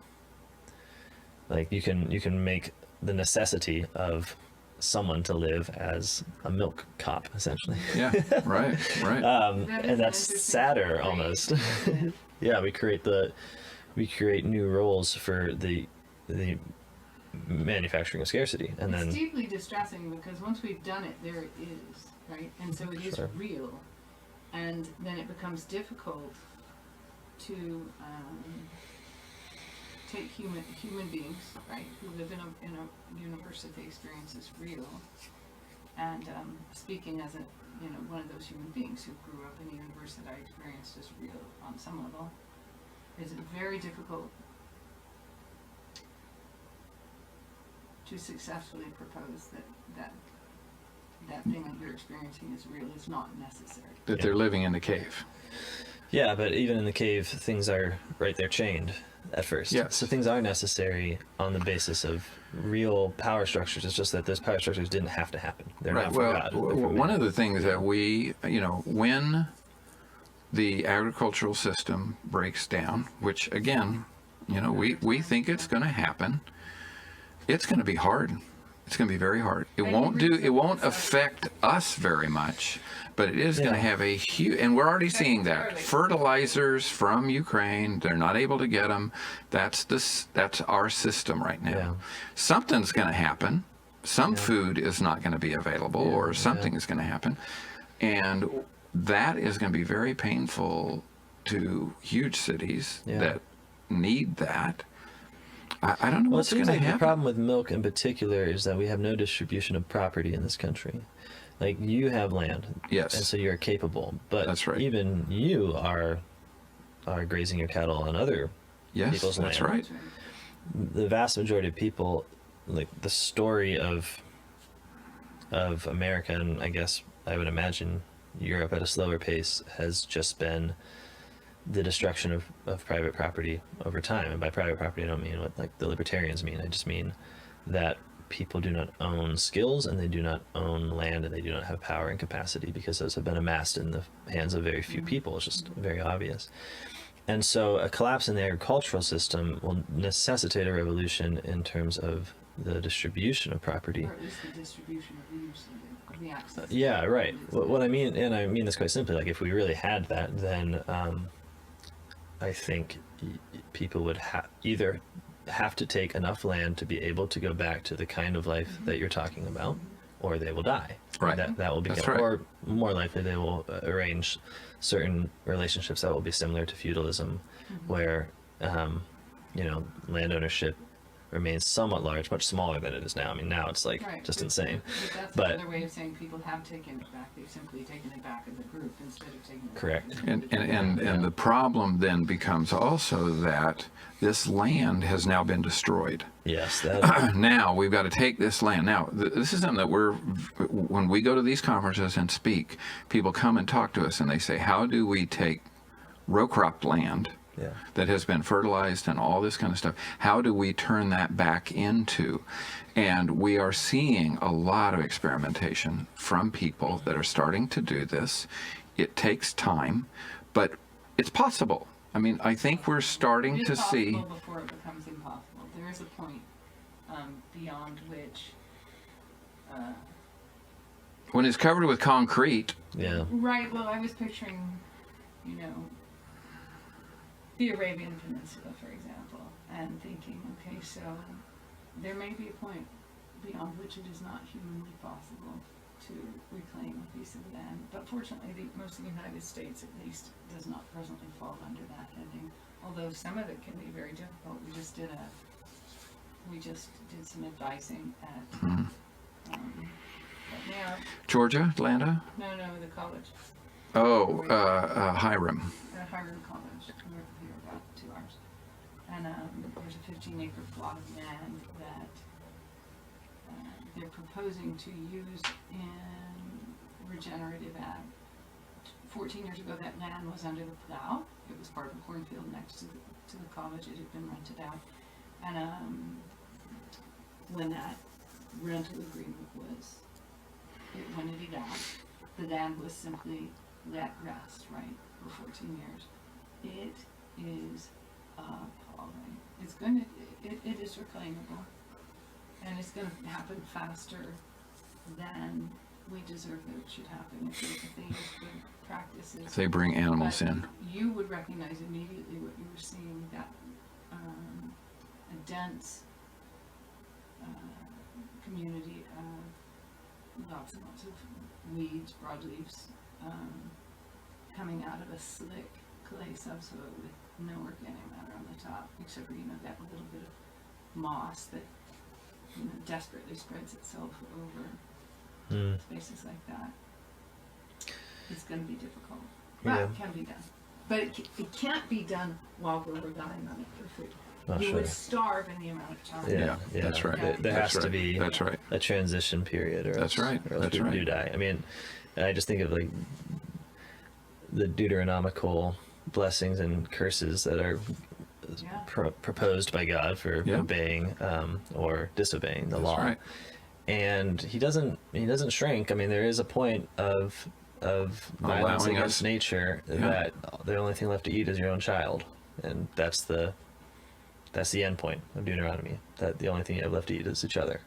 Like, you can make the necessity of someone to live as a milk cop, essentially.
Yeah, right.
And that's sadder almost. Yeah, we create new roles for the manufacturing of scarcity, and
it's
then
deeply distressing, because once we've done it, there it is, right? And so it is real, and then it becomes difficult to take human beings, right, who live in a universe that they experience as real, and speaking as one of those human beings who grew up in a universe that I experienced as real on some level, is very difficult to successfully propose that thing that you're experiencing is real is not necessary.
That they're living in the cave.
Yeah, but even in the cave, things are they're chained at first.
Yeah.
So things are necessary on the basis of real power structures. It's just that those power structures didn't have to happen. They're not for God.
One of the things that we, when the agricultural system breaks down, which again, we think it's going to happen, it's going to be hard. It's going to be very hard. It won't affect us very much, but it is going to have a huge, and we're already seeing that. Fertilizers from Ukraine, they're not able to get them. That's our system right now.
Yeah.
Something's going to happen. Some food is not going to be available, or something is going to happen. And that is going to be very painful to huge cities that need that. I don't know what's going to happen.
The problem with milk in particular is that we have no distribution of property in this country. Like, you have land,
yes,
and so you're capable. But
that's right.
Even you are grazing your cattle on other people's land.
That's right.
The vast majority of people, like the story of America, and I guess I would imagine Europe at a slower pace, has just been the destruction of private property over time. And by private property, I don't mean what like the libertarians mean. I just mean that people do not own skills, and they do not own land, and they do not have power and capacity, because those have been amassed in the hands of very few people. It's just very obvious. And so a collapse in the agricultural system will necessitate a revolution in terms of the distribution of property.
Or at least the distribution of the use of the access.
Yeah, right. What I mean, and I mean this quite simply, like if we really had that, then I think people would either have to take enough land to be able to go back to the kind of life that you're talking about, or they will die.
Right.
That will be,
That's right.
or more likely they will arrange certain relationships that will be similar to feudalism, where land ownership remains somewhat large, much smaller than it is now. I mean, now it's like
Right,
just
but-
insane.
But that's
But-
another way of saying people have taken it back. They've simply taken it back as a group instead of taking it
Correct.
back as
And
individuals.
the problem then becomes also that this land has now been destroyed.
Yes, that
Now we've got to take this land. Now this is something that when we go to these conferences and speak, people come and talk to us and they say, how do we take row cropped land
yeah.
that has been fertilized and all this kind of stuff, how do we turn that back into? And we are seeing a lot of experimentation from people that are starting to do this. It takes time, but it's possible. I mean, I think we're starting
It
to
is
see.
possible before it becomes impossible. There is a point beyond which.
When it's covered with concrete,
Yeah.
Right. Well, I was picturing, the Arabian Peninsula, for example, and thinking, okay, so there may be a point beyond which it is not humanly possible to reclaim a piece of land. But fortunately, most of the United States, at least, does not presently fall under that heading. Although some of it can be very difficult. We just did some advising at Mayor.
Georgia, Atlanta.
No, the college.
Oh, Hiram.
At Harvard College, north of here, about 2 hours. And there's a 15-acre plot of land that they're proposing to use in regenerative ag. 14 years ago, that land was under the plow. It was part of a cornfield next to the college. It had been rented out. And when that rental agreement was rented out, the land was simply let rest, right, for 14 years. It is appalling. It is reclaimable, and it's going to happen faster than we deserve that it should happen if they use good practices.
If they bring animals
But
in.
you would recognize immediately what you were seeing, that a dense community of lots and lots of weeds, broadleaves, coming out of a slick clay subsoil with no organic matter on the top, except for, that little bit of moss that, desperately spreads itself over spaces like that. It's going to be difficult. But
Yeah.
it can be done. But it can't be done while we're relying on it for food.
Oh,
You
sure.
would starve in the amount of time.
Yeah,
that's right.
There
That's
has to
right.
be
That's right.
a transition period, or
That's
else,
right.
or else
That's
we
right.
do die. I mean, and I just think of like the Deuteronomical blessings and curses that are
Yeah.
proposed by God for
Yeah.
obeying or disobeying the
That's
law.
right.
And he doesn't shrink. I mean, there is a point of violence
Allowing
against
us-
nature
Yeah.
that the only thing left to eat is your own child, and that's the end point of Deuteronomy. That the only thing you have left to eat is each other.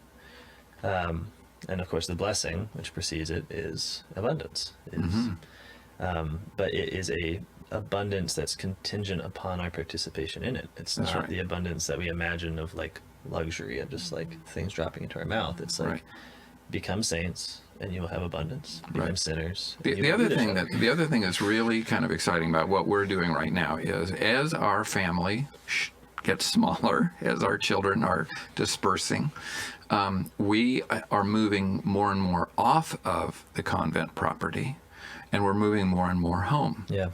And of course, the blessing which precedes it is abundance. But it is a abundance that's contingent upon our participation in it. It's
That's
not
right.
the abundance that we imagine of like luxury of just like things dropping into our mouth. It's like
Right.
become saints and you will have abundance. Become
Right.
sinners. and
The,
you
the
will
other
eat each
thing
other.
the other thing that's really kind of exciting about what we're doing right now is, as our family gets smaller, as our children are dispersing, we are moving more and more off of the convent property, and we're moving more and more home,
Yeah.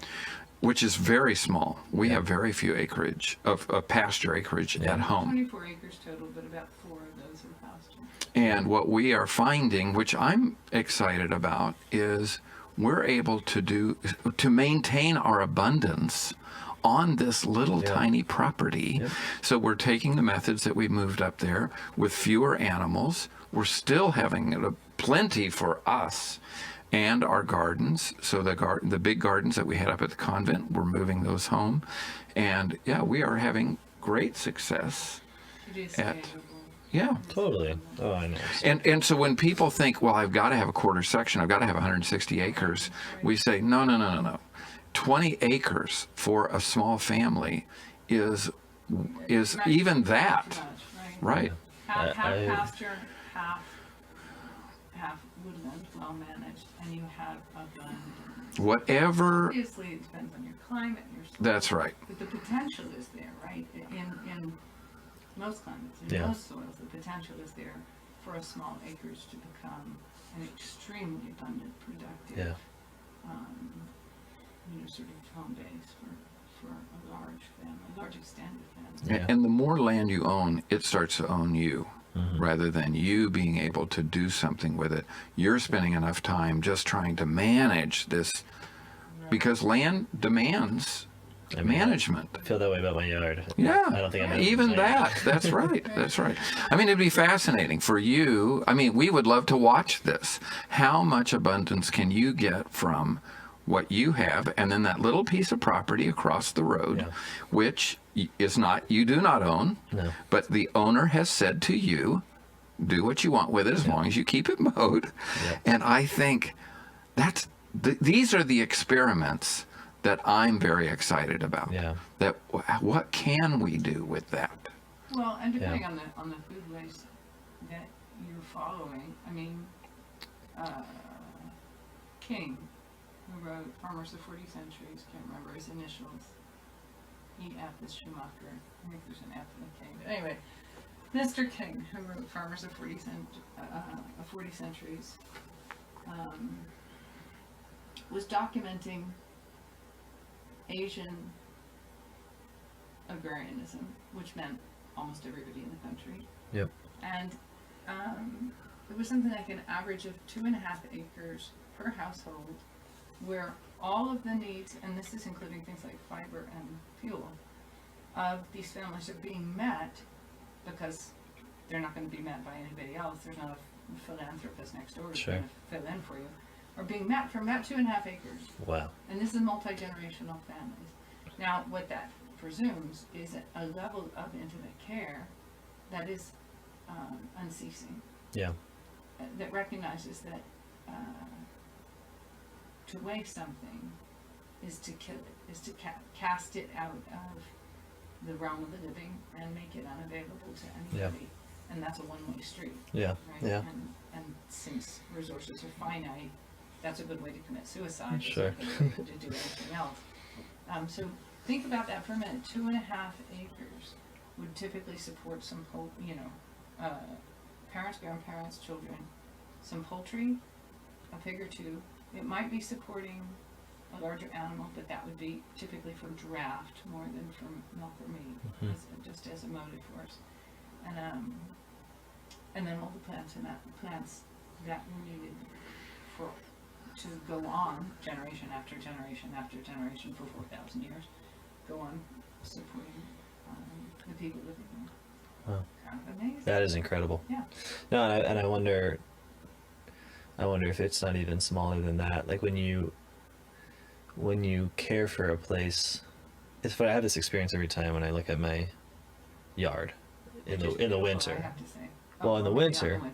which is very small. We have very few acreage of pasture acreage at home.
24 acres total, but about 4 of those are pasture.
And what we are finding, which I'm excited about, is we're able to maintain our abundance on this little tiny property.
Yep.
So we're taking the methods that we moved up there with fewer animals. We're still having plenty for us and our gardens. So the big gardens that we had up at the convent, we're moving those home. And yeah, we are having great success.
It is
At-
scalable.
Yeah.
Totally. Oh, I know.
And so when people think, well, I've got to have a quarter section, I've got to have 160 acres, we say, no. 20 acres for a small family is even that.
Much,
Right.
Half
I-
pasture, half woodland, well managed, and you have abundance.
Whatever.
Obviously, it depends on your climate and your soil.
That's right.
But the potential is there, right? In most climates, in
Yeah.
most soils, the potential is there for a small acreage to become an extremely abundant, productive,
Yeah.
sort of home base for a large family, large extended family.
Yeah.
And the more land you own, it starts to own you. Rather than you being able to do something with it. You're spending enough time just trying to manage this, because land demands management.
I feel that way about my yard.
Yeah,
I don't think I know.
even that. That's right. That's right. I mean, it'd be fascinating for you. I mean, we would love to watch this. How much abundance can you get from what you have, and then that little piece of property across the road,
Yeah.
which is not, you do not own,
No.
but the owner has said to you, do what you want with it as long as you keep it mowed.
Yeah.
And I think these are the experiments that I'm very excited about.
Yeah.
That what can we do with that?
Well, and depending on the food waste that you're following, I mean, King, who wrote Farmers of 40 Centuries, can't remember his initials. E.F. is Schumacher. I think there's an F in the King. But anyway, Mr. King, who wrote Farmers of 40 Centuries, was documenting Asian agrarianism, which meant almost everybody in the country.
Yep.
And it was something like an average of 2.5 acres per household, where all of the needs, and this is including things like fiber and fuel, of these families are being met, because they're not going to be met by anybody else. There's not a philanthropist next door who's
Sure.
going to fill in for you. Are being met from about 2.5 acres.
Wow.
And this is multi-generational families. Now, what that presumes is a level of intimate care that is unceasing,
Yeah.
that recognizes that to waste something is to kill it, is to cast it out of the realm of the living and make it unavailable to anybody. And that's a one-way street.
Yeah.
Right?
Yeah.
And since resources are finite, that's a good way to commit suicide.
Sure.
It's not a good way to do anything else. So think about that for a minute. 2.5 acres would typically support some, parents, grandparents, children, some poultry, a pig or two. It might be supporting a larger animal, but that would be typically for draft more than for milk or meat, just as a motive force. And then all the plants that were needed to go on generation after generation after generation for 4,000 years, go on supporting the people living there.
Wow.
Kind of amazing.
That is incredible.
Yeah.
No, and I wonder if it's not even smaller than that. Like when you care for a place, it's funny, I have this experience every time when I look at my yard in the
I
winter.
have to say.
Well, in the winter,
but-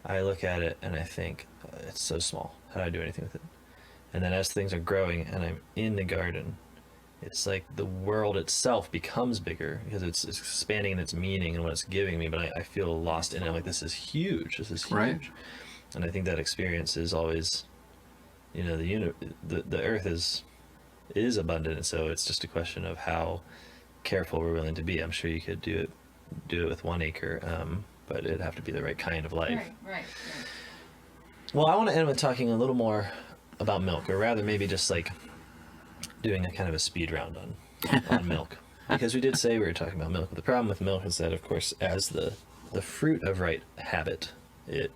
I look at it and I think, it's so small. How do I do anything with it? And then as things are growing and I'm in the garden, it's like the world itself becomes bigger because it's expanding in its meaning and what it's giving me, but I feel lost in it. I'm like, this is huge. This is huge.
Right.
And I think that experience is always, the earth is abundant, and so it's just a question of how careful we're willing to be. I'm sure you could do it with 1 acre, but it'd have to be the right kind of life.
Right.
Well, I want to end with talking a little more about milk, or rather maybe just like doing a kind of a speed round on milk, because we did say we were talking about milk. But the problem with milk is that, of course, as the fruit of right habit, it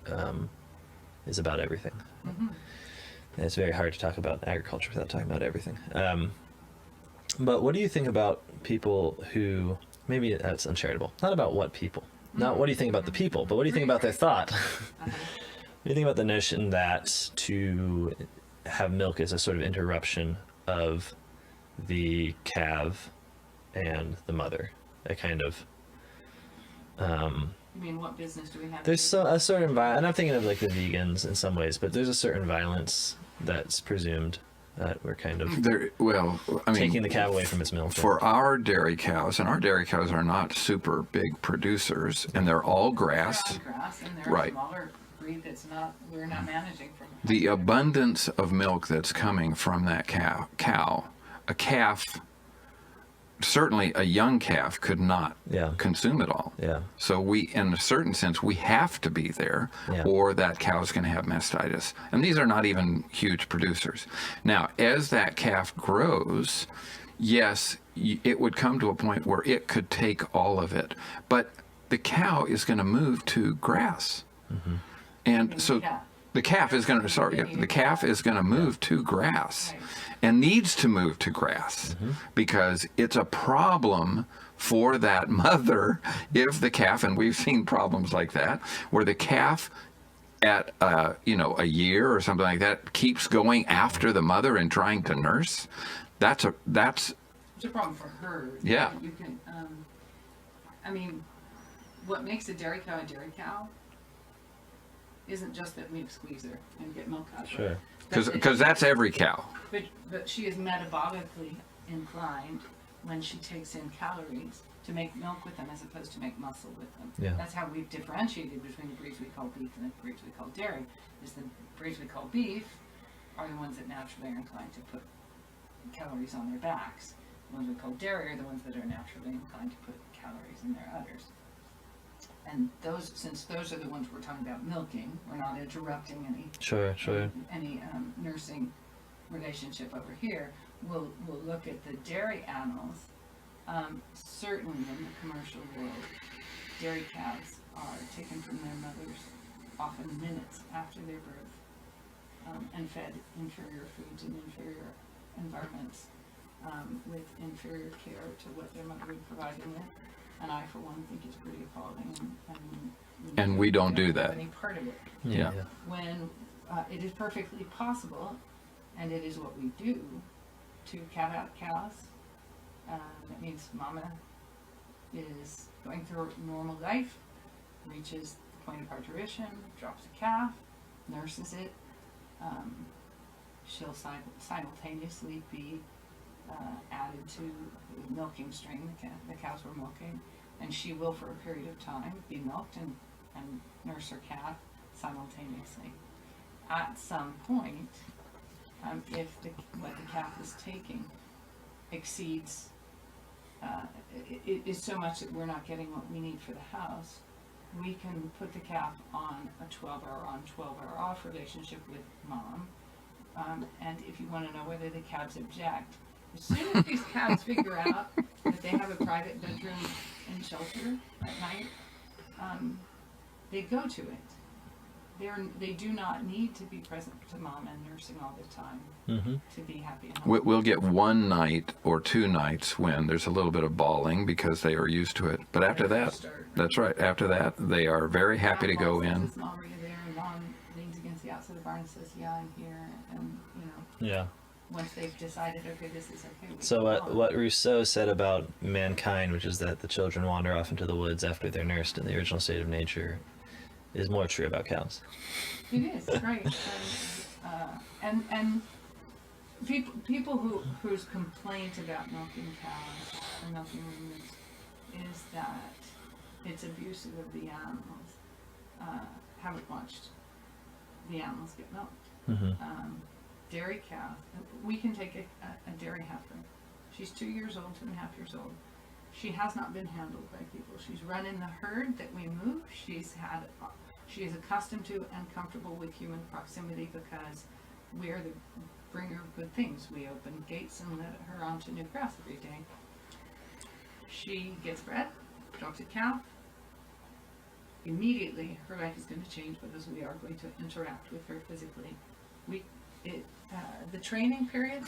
is about everything. And it's very hard to talk about agriculture without talking about everything. But what do you think about people who, maybe that's uncharitable, not about what people, not what do you think about the people, but what do you think about their thought? What do you think about the notion that to have milk is a sort of interruption of the calf and the mother, a kind of
I mean, what business do we have?
There's a certain violence, and I'm thinking of like the vegans in some ways, but there's a certain violence that's presumed that we're kind of taking the cow away from its milk.
For our dairy cows, and our dairy cows are not super big producers, and they're all grass.
They're on grass, and they're
Right.
a smaller breed we're not managing from.
The abundance of milk that's coming from that cow, a calf, certainly a young calf could not consume it all.
Yeah.
So we, in a certain sense, we have to be there, or that cow's going to have mastitis. And these are not even huge producers. Now, as that calf grows, yes, it would come to a point where it could take all of it. But the cow is going to move to grass.
Mm-hmm.
And so the calf is going to move to grass. Right. And needs to move to grass because it's a problem for that mother if the calf, and we've seen problems like that, where the calf at a year or something like that keeps going after the mother and trying to nurse. It's a
problem for her.
Yeah.
You can, I mean, what makes a dairy cow isn't just that we squeeze her and get milk out of her.
Sure. Because that's every cow.
But she is metabolically inclined when she takes in calories to make milk with them as opposed to make muscle with them.
Yeah.
That's how we've differentiated between the breeds we call beef and the breeds we call dairy. Is the breeds we call beef are the ones that naturally are inclined to put calories on their backs. The ones we call dairy are the ones that are naturally inclined to put calories in their udders. And since those are the ones we're talking about milking, we're not interrupting any nursing relationship over here. We'll look at the dairy animals. Certainly in the commercial world, dairy cows are taken from their mothers often minutes after their birth and fed inferior foods in inferior environments with inferior care to what their mother would provide them with. And I, for one, think it's pretty appalling.
And we don't do that.
Any part of it.
Yeah.
When it is perfectly possible, and it is what we do, to calve out cows. That means mama is going through normal life, reaches the point of parturition, drops a calf, nurses it. She'll simultaneously be added to the milking stream the cows were milking, and she will for a period of time be milked and nurse her calf simultaneously. At some point, if what the calf is taking exceeds, it is so much that we're not getting what we need for the house, we can put the calf on a 12-hour on, 12-hour off relationship with mom. And if you want to know whether the calves object, as soon as these calves figure out that they have a private bedroom and shelter at night, they go to it. They do not need to be present to mom and nursing all the time to be happy. And
We'll get one night or two nights when there's a little bit of bawling because they are used to it. But after that, that's right. After that, they are very happy to go in.
Is Mom really there? And Mom leans against the outside of the barn and says, "Yeah, I'm here." And
Yeah.
once they've decided, okay, this is okay.
So what Rousseau said about mankind, which is that the children wander off into the woods after they're nursed in the original state of nature, is more true about cows.
It is, right. And people whose complaint about milking cows or milking ruminants is that it's abusive of the animals, haven't watched the animals get milked. Dairy cows, we can take a dairy heifer. She's 2 years old, 2.5 years old. She has not been handled by people. She's run in the herd that we move. She is accustomed to and comfortable with human proximity because we are the bringer of good things. We open gates and let her onto new grass every day. She gets bred, drops a calf. Immediately, her life is going to change because we are going to interact with her physically. The training period,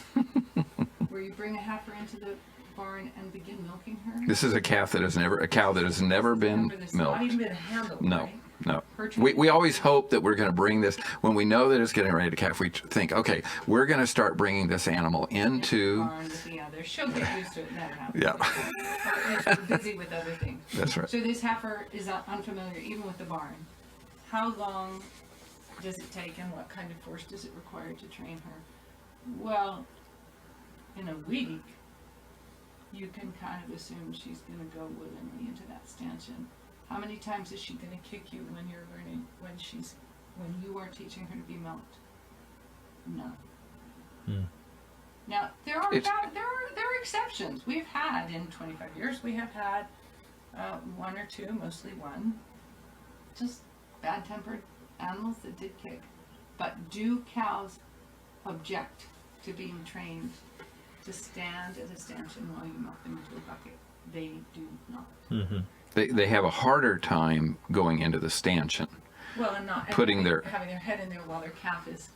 where you bring a heifer into the barn and begin milking her.
This is a cow that has never been
This
milked.
not even been handled.
No,
right?
no.
Her
We always hope that we're going to bring this, when we know that it's getting ready to calf, we think, okay, we're going to start bringing this animal into...
barn with the others. She'll get used to it. Never happens.
Yeah.
She's busy with other things.
That's right.
So this heifer is unfamiliar even with the barn. How long does it take and what kind of force does it require to train her? Well, in a week, you can kind of assume she's going to go willingly into that stanchion. How many times is she going to kick you when you're learning, when you are teaching her to be milked? No. Now, there are exceptions. We've had, in 25 years, we have had one or two, mostly one, just bad-tempered animals that did kick. But do cows object to being trained to stand at a stanchion while you milk them into a bucket? They do not.
Mm-hmm. They have a harder time going into the stanchion.
Well, and not
having their
head in there while their calf is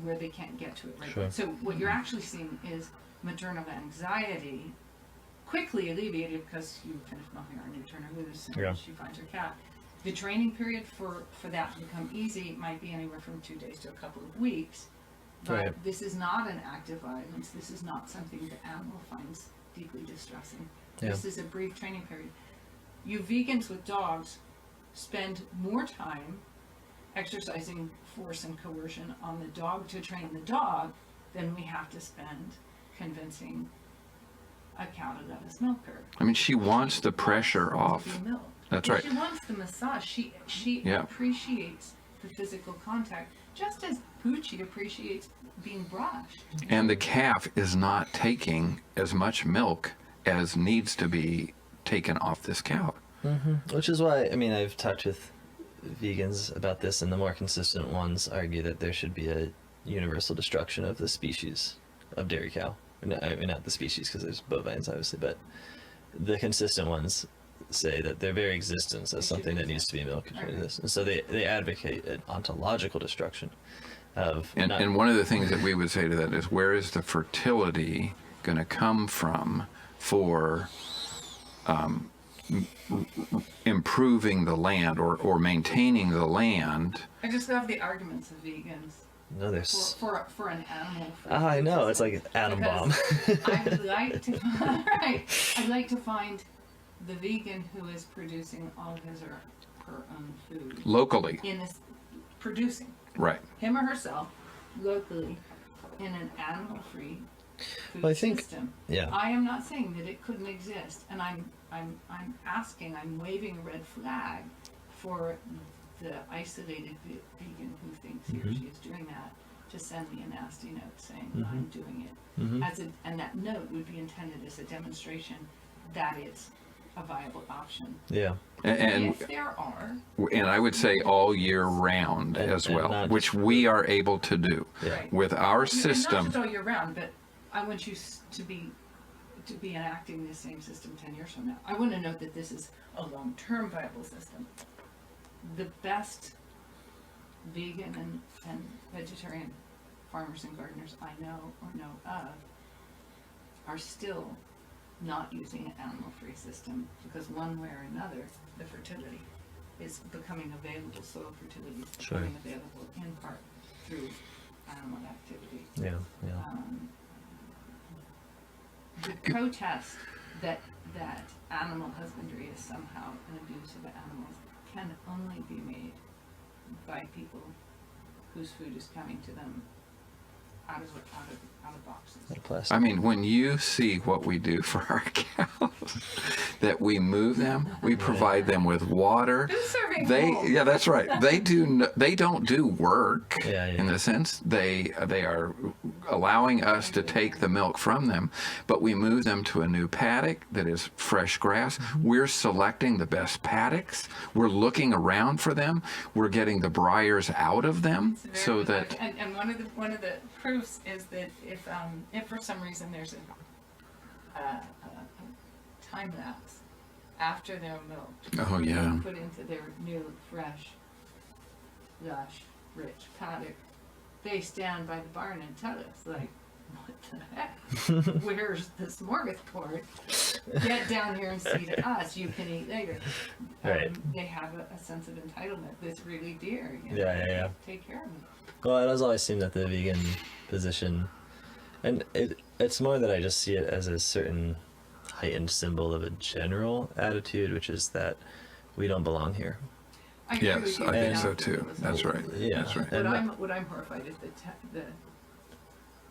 where they can't get to it. Right.
Sure.
So what you're actually seeing is maternal anxiety quickly alleviated because you finished milking her and you turn her loose and she finds her calf. The training period for that to become easy might be anywhere from 2 days to a couple of weeks. But this is not an act of violence. This is not something the animal finds deeply distressing.
Yeah.
This is a brief training period. You vegans with dogs spend more time exercising force and coercion on the dog to train the dog than we have to spend convincing a cow to let us milk her.
I mean, she wants the pressure off. That's right.
She wants the massage. She appreciates the physical contact, just as Poochie appreciates being brushed.
And the calf is not taking as much milk as needs to be taken off this cow.
Mm-hmm. Which is why, I mean, I've talked with vegans about this, and the more consistent ones argue that there should be a universal destruction of the species of dairy cow. I mean, not the species, because there's bovines, obviously, but the consistent ones say that their very existence as something that needs to be milked. And so they advocate an ontological destruction of...
And one of the things that we would say to that is, where is the fertility going to come from for improving the land or maintaining the land?
I just love the arguments of vegans.
No, there's
for an animal.
I know, it's like an atom bomb.
I'd like to I'd like to find the vegan who is producing all of his or her own food
locally.
Producing.
Right.
Him or herself locally in an animal-free food system.
Yeah.
I am not saying that it couldn't exist, and I'm waving a red flag for the isolated vegan who thinks he or she is doing that to send me a nasty note saying that I'm doing it. And that note would be intended as a demonstration that it's a viable option.
Yeah.
And
if there are,
and I would say all year round as well, which we are able to do with our system.
And not just all year round, but I want you to be enacting the same system 10 years from now. I want to note that this is a long-term viable system. The best vegan and vegetarian farmers and gardeners I know or know of are still not using an animal-free system because one way or another, the fertility is becoming available, soil fertility is becoming available in part through animal activity. The protest that animal husbandry is somehow an abuse of animals can only be made by people whose food is coming to them out of boxes.
I mean, when you see what we do for our cows, that we move them, we provide them with water. That's right. They don't do work in the sense they are allowing us to take the milk from them, but we move them to a new paddock that is fresh grass. We're selecting the best paddocks. We're looking around for them. We're getting the briars out of them so that.
And one of the proofs is that if for some reason there's a time lapse after they're milked, put into their new, fresh, lush, rich paddock, they stand by the barn and tell us, like, what the heck? Where's the smorgasbord? Get down here and see to us. You can eat later.
Right.
They have a sense of entitlement that's really dear.
Yeah.
Take care of it.
Well, it has always seemed that the vegan position, and it's more that I just see it as a certain heightened symbol of a general attitude, which is that we don't belong here.
I agree with
Yes,
you
I think
now.
so too. That's right.
Yeah.
That's right.
And
What I'm horrified is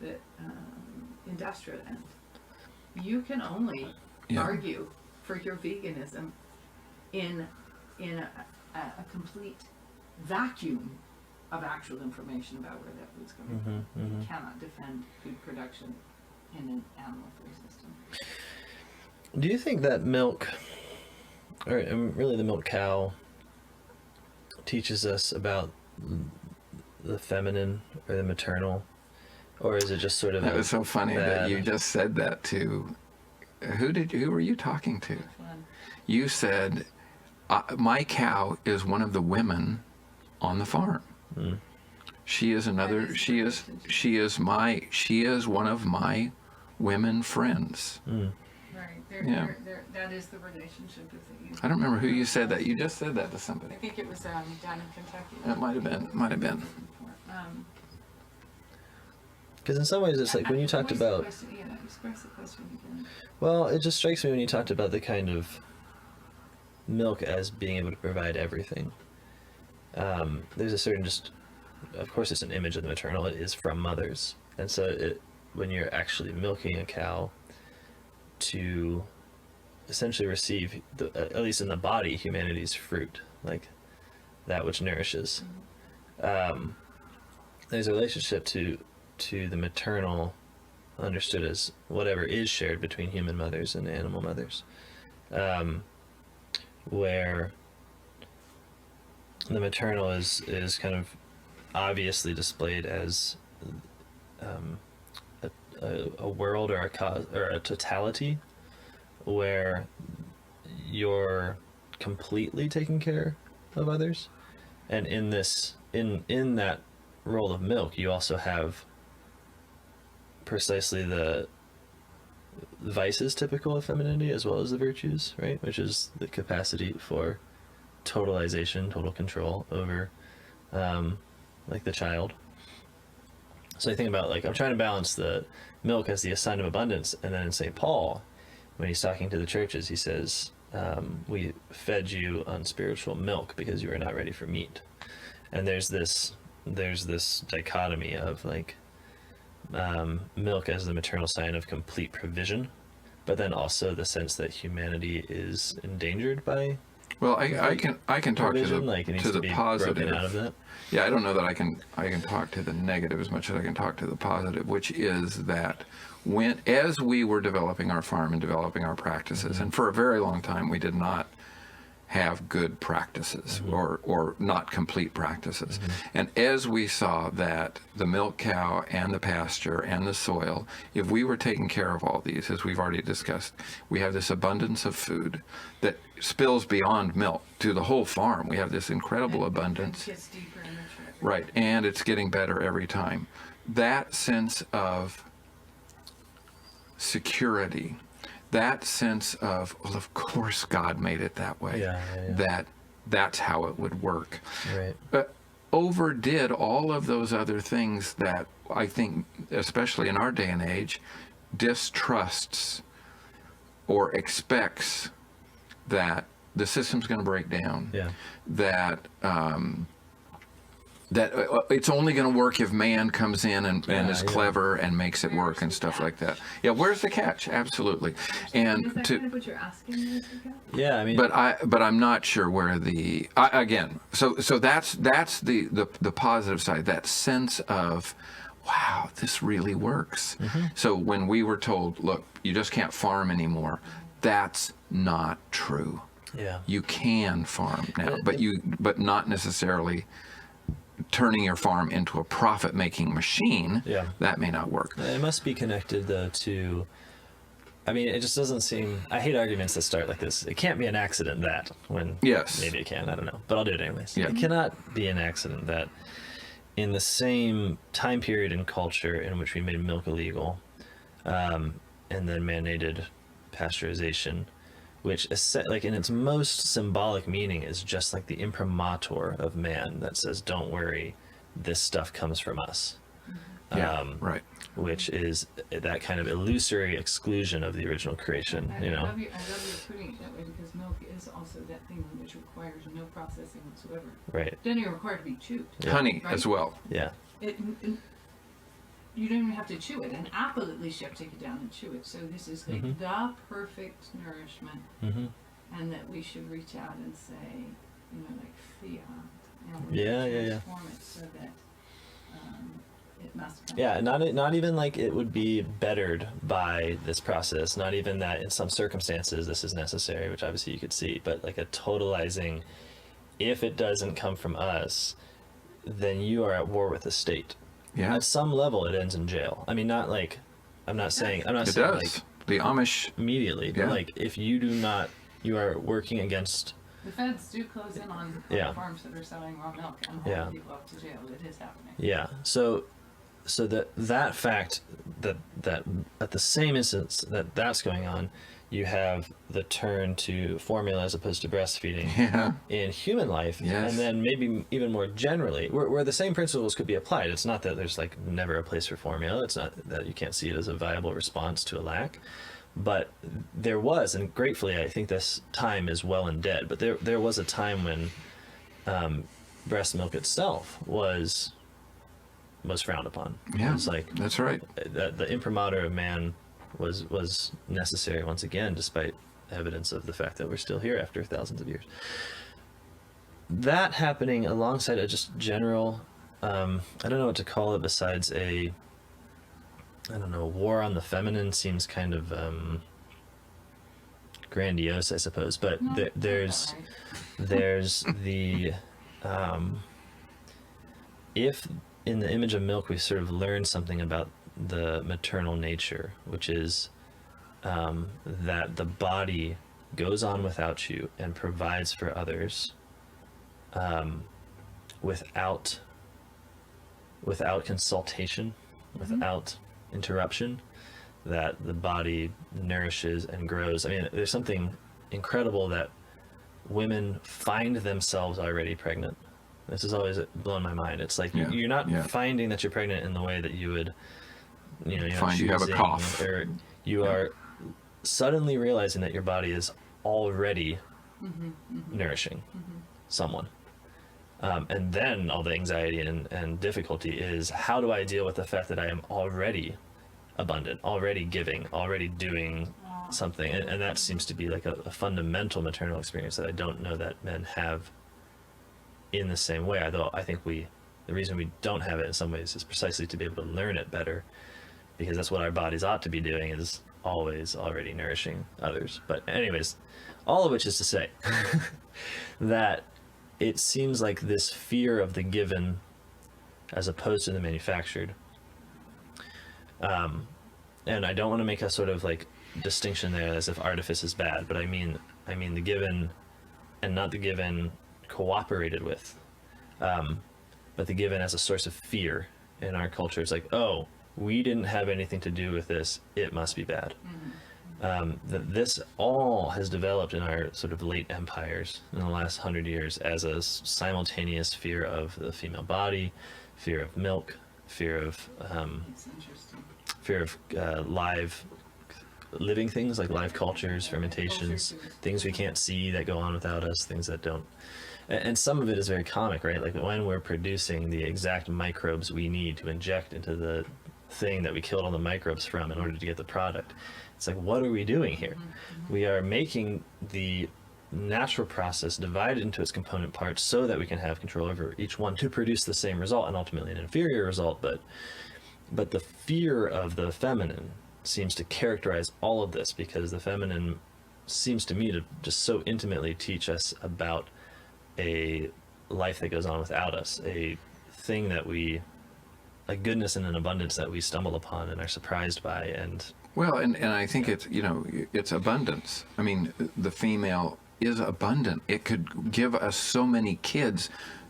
the industrial end. You can only
Yeah.
argue for your veganism in a complete vacuum of actual information about where that food's coming from. You cannot defend food production in an animal-free system.
Do you think that milk, or really the milk cow, teaches us about the feminine or the maternal, or is it just sort of
That was so funny that you just said that to, who were you talking to?
Which one?
You said, my cow is one of the women on the farm. She is another, she is one of my women friends.
Right. That is the relationship that you.
I don't remember who you said that. You just said that to
I
somebody.
think it was down in Kentucky.
It might have been.
Because in some ways it's like when you talked about,
Express the question again.
well, it just strikes me when you talked about the kind of milk as being able to provide everything. There's a certain of course it's an image of the maternal, it is from mothers. And so when you're actually milking a cow to essentially receive, at least in the body, humanity's fruit, like that which nourishes. There's a relationship to the maternal understood as whatever is shared between human mothers and animal mothers, where the maternal is kind of obviously displayed as a world or a cause or a totality where you're completely taking care of others, and in that role of milk you also have precisely the vices typical of femininity as well as the virtues, right, which is the capacity for totalization, total control over like the child. So I think about, like, I'm trying to balance the milk as the sign of abundance, and then in St. Paul, when he's talking to the churches, he says, we fed you on spiritual milk because you were not ready for meat. And there's this dichotomy of like milk as the maternal sign of complete provision, but then also the sense that humanity is endangered by.
Well, I can talk
provision,
to the positive.
Out of that.
Yeah, I don't know that I can talk to the negative as much as I can talk to the positive, which is that as we were developing our farm and developing our practices, and for a very long time we did not have good practices or not complete practices. And as we saw that the milk cow and the pasture and the soil, if we were taking care of all these, as we've already discussed, we have this abundance of food that spills beyond milk to the whole farm. We have this incredible abundance.
It gets deeper and richer.
Right, and it's getting better every time. That sense of security, that sense of, well, of course God made it that way. That's how it would work.
Right.
Overdid all of those other things that I think, especially in our day and age, distrusts or expects that the system's going to break down.
Yeah.
That it's only going to work if man comes in and is clever and makes it work and stuff like that. Yeah, where's the catch? Absolutely. And
is that kind of what you're asking me?
Yeah, I mean.
But I'm not sure where the again. So that's the positive side. That sense of, wow, this really works. So when we were told, look, you just can't farm anymore, that's not true.
Yeah.
You can farm now, but not necessarily turning your farm into a profit-making machine.
Yeah.
That may not work.
It must be connected, though, to... I mean, it just doesn't seem... I hate arguments that start like this. It can't be an accident that, when...
Yes.
Maybe it can, I don't know. But I'll do it anyways.
Yeah.
It cannot be an accident that in the same time period and culture in which we made milk illegal, and then mandated pasteurization, which is like in its most symbolic meaning is just like the imprimatur of man that says, don't worry, this stuff comes from us.
Yeah, right.
Which is that kind of illusory exclusion of the original creation,
I love you putting it that way, because milk is also that thing which requires no processing whatsoever.
Right.
It doesn't even require to be chewed.
Yeah. Honey
right?
as well.
Yeah.
You don't even have to chew it. An apple, at least you have to take it down and chew it. So this is like the perfect nourishment, and that we should reach out and say, like fiat, transform it so that it must come.
Yeah, not even like it would be bettered by this process. Not even that in some circumstances this is necessary, which obviously you could see, but like a totalizing. If it doesn't come from us, then you are at war with the state.
Yeah.
At some level, it ends in jail. I mean, not like I'm not saying
it does.
like
the Amish
immediately, but like if you do not, you are working against.
The feds do close in on farms that are selling raw milk and holding people up to jail. It is happening.
Yeah. So that fact that at the same instance that's going on, you have the turn to formula as opposed to breastfeeding in human life, and then maybe even more generally, where the same principles could be applied. It's not that there's like never a place for formula. It's not that you can't see it as a viable response to a lack, but there was, and gratefully, I think this time is well and dead. But there was a time when breast milk itself was frowned upon.
Yeah,
it was like
that's right.
The imprimatur of man was necessary once again, despite evidence of the fact that we're still here after thousands of years. That happening alongside a just general, I don't know what to call it besides war on the feminine seems kind of grandiose, I suppose. But there's the if in the image of milk we sort of learn something about the maternal nature, which is that the body goes on without you and provides for others without consultation, without interruption, that the body nourishes and grows. I mean, there's something incredible that women find themselves already pregnant. This has always blown my mind. It's like you're not finding that you're pregnant in the way that you would, you're
find you have a cough,
or you are suddenly realizing that your body is already nourishing someone. And then all the anxiety and difficulty is, how do I deal with the fact that I am already abundant, already giving, already doing something? And that seems to be like a fundamental maternal experience that I don't know that men have in the same way. Although I think the reason we don't have it in some ways is precisely to be able to learn it better, because that's what our bodies ought to be doing, is always already nourishing others. But anyways, all of which is to say that it seems like this fear of the given as opposed to the manufactured, and I don't want to make a sort of like distinction there as if artifice is bad, but I mean the given, and not the given cooperated with, but the given as a source of fear in our culture. It's like, oh, we didn't have anything to do with this, it must be bad. That this all has developed in our sort of late empires in the last 100 years as a simultaneous fear of the female body, fear of milk, fear of live living things like live cultures, fermentations, things we can't see that go on without us, things that don't. And some of it is very comic, right? Like when we're producing the exact microbes we need to inject into the thing that we killed all the microbes from in order to get the product. It's like, what are we doing here? We are making the natural process divided into its component parts so that we can have control over each one to produce the same result, and ultimately an inferior result. But the fear of the feminine seems to characterize all of this, because the feminine seems to me to just so intimately teach us about a life that goes on without us, a thing that a goodness and an abundance that we stumble upon and are surprised by. And
I think it's abundance. I mean, the female is abundant. It could give us so many kids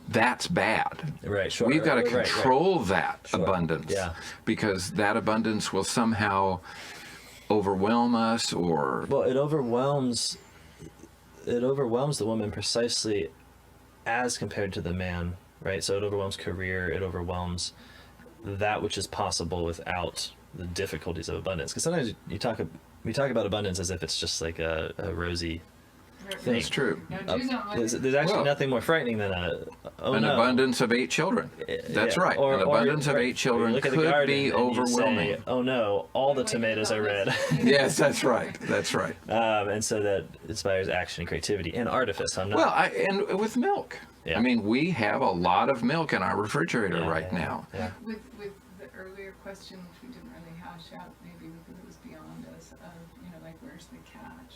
that's bad.
Right, sure.
We've got to
Right, right.
control that
Sure.
abundance,
Yeah.
because that abundance will somehow overwhelm us, or
Well, it overwhelms the woman precisely as compared to the man, right? So it overwhelms career, it overwhelms that which is possible without the difficulties of abundance. Because sometimes we talk about abundance as if it's just like a rosy thing.
that's true.
No, Jews don't like it.
There's actually
Well,
nothing more frightening than
An abundance of 8 children. That's
Yeah,
right. An abundance of
or
8 children
you look at the
could
garden
be
and you
overwhelming.
say, oh no, all the tomatoes are red.
Yes, that's right. That's right.
And so that inspires action and creativity and artifice. I'm not.
Well, and with milk.
Yeah.
I mean, we have a lot of milk in our refrigerator right now.
Yeah.
With the earlier question, which we didn't really hash out, maybe because it was beyond us, of, like, where's the catch?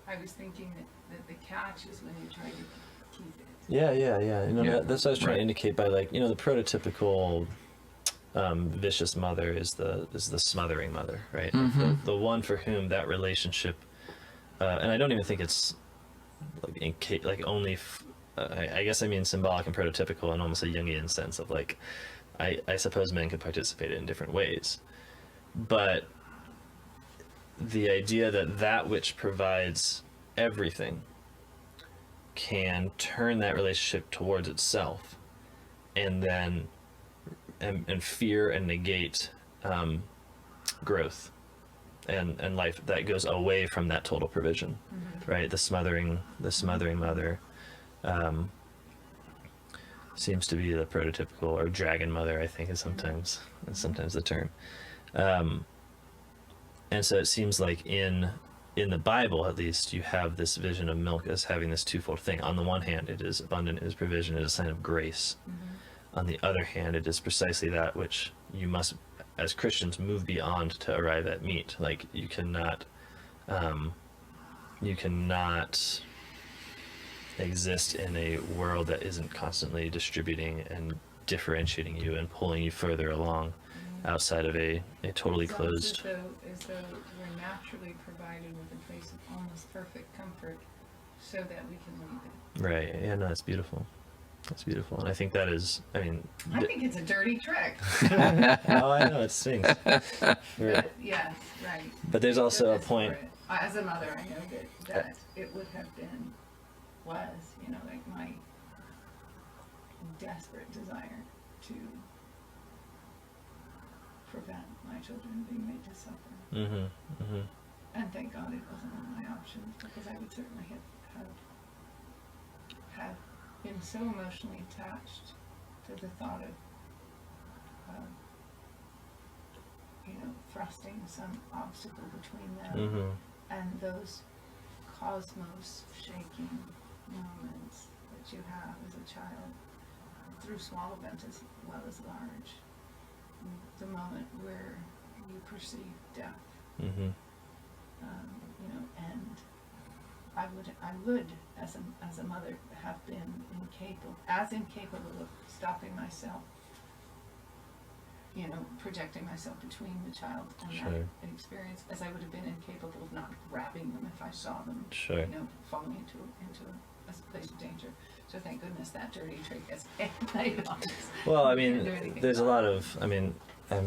I was thinking that the catch is when you try to keep it.
Yeah.
Yeah,
That's what I was trying
right.
to indicate by, like, the prototypical vicious mother is the smothering mother, right?
Mm-hmm.
The one for whom that relationship, and I don't even think it's like only. I guess I mean symbolic and prototypical in almost a Jungian sense of, like, I suppose men could participate in different ways, but the idea that which provides everything can turn that relationship towards itself, and then and fear and negate growth and life that goes away from that total provision, right? The smothering mother seems to be the prototypical, or dragon mother, I think is sometimes the term. And so it seems like in the Bible, at least, you have this vision of milk as having this twofold thing. On the one hand, it is abundant, it is provision, it is a sign of grace. On the other hand, it is precisely that which you must, as Christians, move beyond to arrive at meat. Like, you cannot exist in a world that isn't constantly distributing and differentiating you and pulling you further along outside of a totally closed.
As though we're naturally provided with a place of almost perfect comfort, so that we can leave it.
Right. Yeah, no, that's beautiful. That's beautiful. And I think that is, I mean...
I think it's a dirty trick.
Oh, I know, it stings.
But, yes, right.
But there's also a
Goodness
point...
for it. As a mother, I know that it would have been, like, my desperate desire to prevent my children being made to suffer. And thank God it wasn't one of my options, because I would certainly have been so emotionally attached to the thought of thrusting some obstacle between them and those cosmos shaking moments that you have as a child, through small events as well as large. The moment where you perceive death, and I would, as a mother, have been incapable of stopping myself, projecting myself between the child and that experience, as I would have been incapable of not grabbing them if I saw them, falling into a place of danger. So thank goodness that dirty trick has played on us.
Well, I mean, there's a lot of, I'm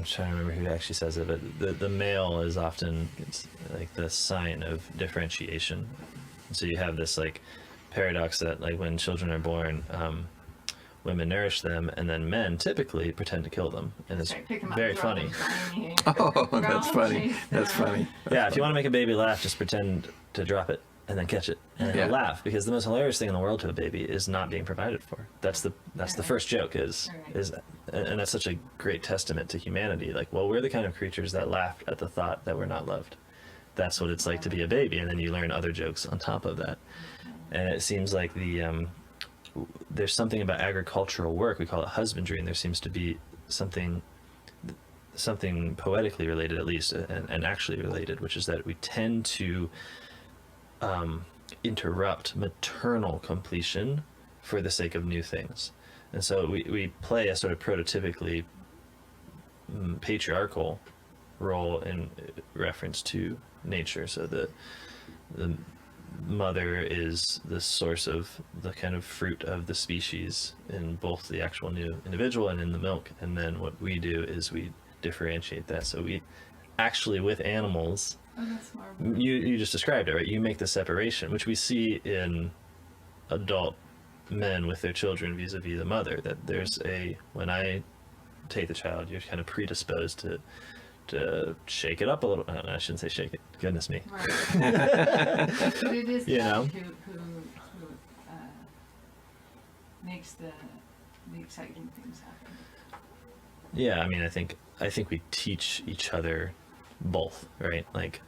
trying to remember who actually says it, but the male is often, it's like the sign of differentiation. So you have this, like, paradox that, like, when children are born, women nourish them, and then men typically pretend to kill them, and it's very funny.
Oh, that's funny. That's funny.
Yeah, if you want to make a baby laugh, just pretend to drop it and then catch it, and then laugh, because the most hilarious thing in the world to a baby is not being provided for. That's the first joke is, and that's such a great testament to humanity. Like, well, we're the kind of creatures that laughed at the thought that we're not loved. That's what it's like to be a baby, and then you learn other jokes on top of that. And it seems like there's something about agricultural work, we call it husbandry, and there seems to be something poetically related, at least, and actually related, which is that we tend to interrupt maternal completion for the sake of new things. And so we play a sort of prototypically patriarchal role in reference to nature. So the mother is the source of the kind of fruit of the species in both the actual new individual and in the milk. And then what we do is we differentiate that. So we actually, with animals,
Oh, that's marvelous.
you just described it, right? You make the separation, which we see in adult men with their children vis-a-vis the mother, that there's when I take the child, you're kind of predisposed to shake it up a little. I shouldn't say shake it. Goodness me.
Right. But it is
You
God
know?
who makes the exciting things happen.
Yeah, I mean, I think we teach each other both, right? Like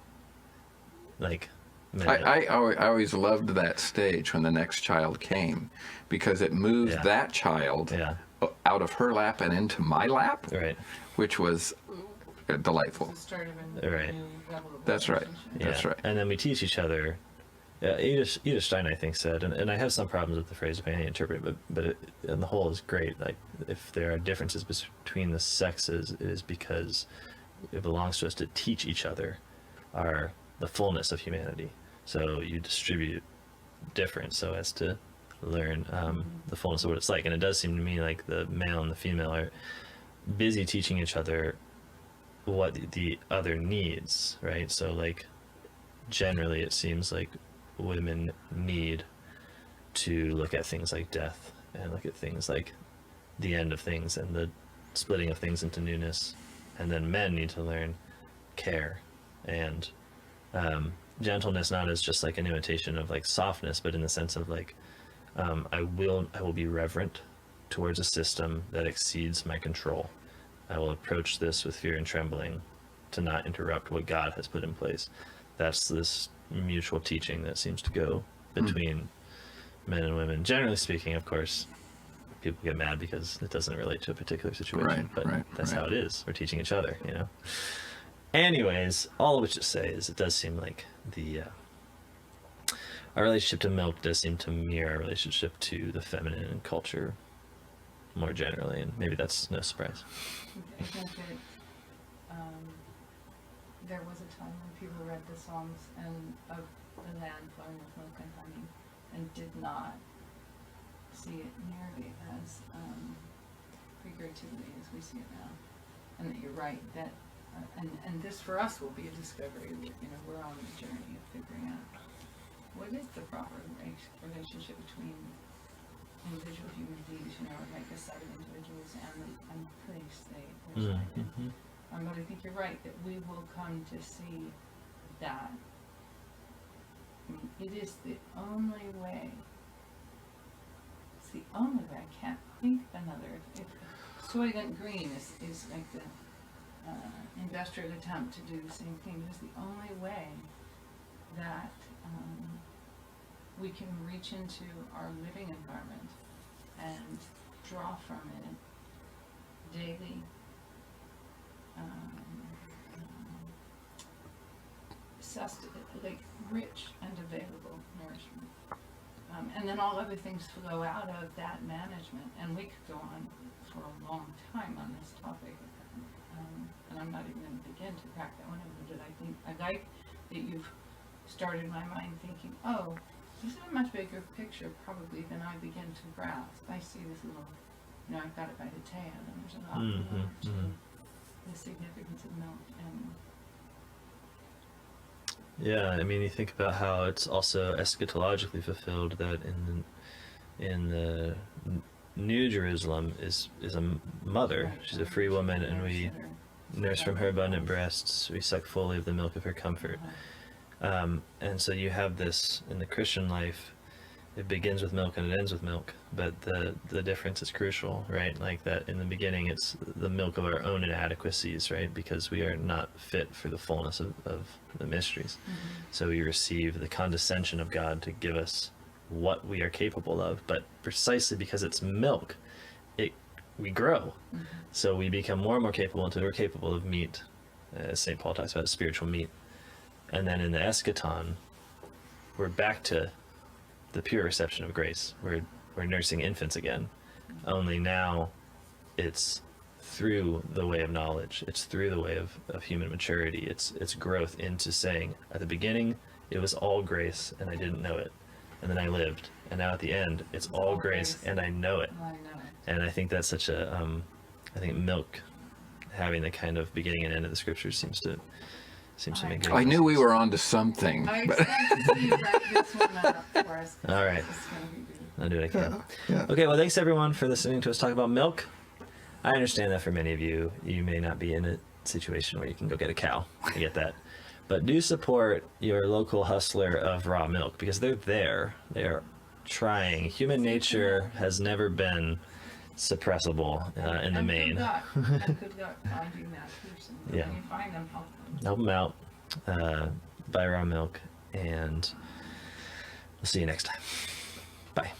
I always loved that stage when the next child came, because it moved
Yeah.
that child
yeah,
out of her lap and into my lap,
right.
which was delightful.
It's the start of a
Right.
new level of
That's right.
relationship.
That's
Yeah.
right.
And then we teach each other. Edith Stein, I think, said, and I have some problems with the phrase depending how you interpret it, but it, on the whole, is great. Like, if there are differences between the sexes, it is because it belongs to us to teach each other the fullness of humanity. So you distribute different so as to learn the fullness of what it's like. And it does seem to me like the male and the female are busy teaching each other what the other needs, right? So, like, generally it seems like women need to look at things like death and look at things like the end of things and the splitting of things into newness, and then men need to learn care and gentleness, not as just like an imitation of like softness, but in the sense of like I will be reverent towards a system that exceeds my control. I will approach this with fear and trembling to not interrupt what God has put in place. That's this mutual teaching that seems to go between men and women. Generally speaking, of course, people get mad because it doesn't relate to a particular situation,
Right,
but
right,
that's
right.
how it is. We're teaching each other, you know. Anyways, all of which to say is it does seem like our relationship to milk does seem to mirror our relationship to the feminine culture more generally, and maybe that's no surprise.
I think that there was a time when people read the songs of the land flowing with milk and honey and did not see it nearly as figuratively as we see it now. And that you're right, that and this for us will be a discovery. You know, we're on the journey of figuring out what is the proper relationship between individual human beings, you know, like a set of individuals and the place they reside in.
Mm-hmm.
But I think you're right that we will come to see that. I mean, it is the only way. It's the only way. I can't think of another. If Soylent Green is like the industrial attempt to do the same thing, it is the only way that we can reach into our living environment and draw from it daily like rich and available nourishment. And then all other things flow out of that management. And we could go on for a long time on this topic. And I'm not even going to begin to crack that one open, but I like that you've started my mind thinking, oh, this is a much bigger picture probably than I begin to grasp. I see this little, you know, I've got it by the tail, and there's a lot more to the significance of milk. And
Yeah, I mean, you think about how it's also eschatologically fulfilled that in the New Jerusalem is a mother.
right,
She's a free woman, and we
that are-
nurse from her abundant breasts. We suck fully of the milk of her comfort. And so you have this in the Christian life. It begins with milk and it ends with milk, but the difference is crucial, right? Like that in the beginning, it's the milk of our own inadequacies, right? Because we are not fit for the fullness of the mysteries. So we receive the condescension of God to give us what we are capable of, but precisely because it's milk, we grow. So we become more and more capable until we're capable of meat, as St. Paul talks about, spiritual meat. And then in the eschaton, we're back to the pure reception of grace. We're nursing infants again. Only now it's through the way of knowledge. It's through the way of human maturity. It's growth into saying, at the beginning, it was all grace and I didn't know it. And then I lived. And now at the end, it's all grace and I know it.
I know it.
And I think that's such a, I think milk having the kind of beginning and end of the scriptures seems to make good
I knew
sense.
we were onto something.
I
But
expect to see you wrap this one up for us.
All right.
It's gonna be good.
I'll do what I can.
yeah.
Okay, well, thanks everyone for listening to us talk about milk. I understand that for many of you, you may not be in a situation where you can go get a cow. I get that. But do support your local hustler of raw milk because they're there. They are trying. Human nature has never been suppressible in the main.
Good luck. And good luck finding that person.
Yeah.
When you find them, help them.
Help them out. Buy raw milk. And we'll see you next time. Bye.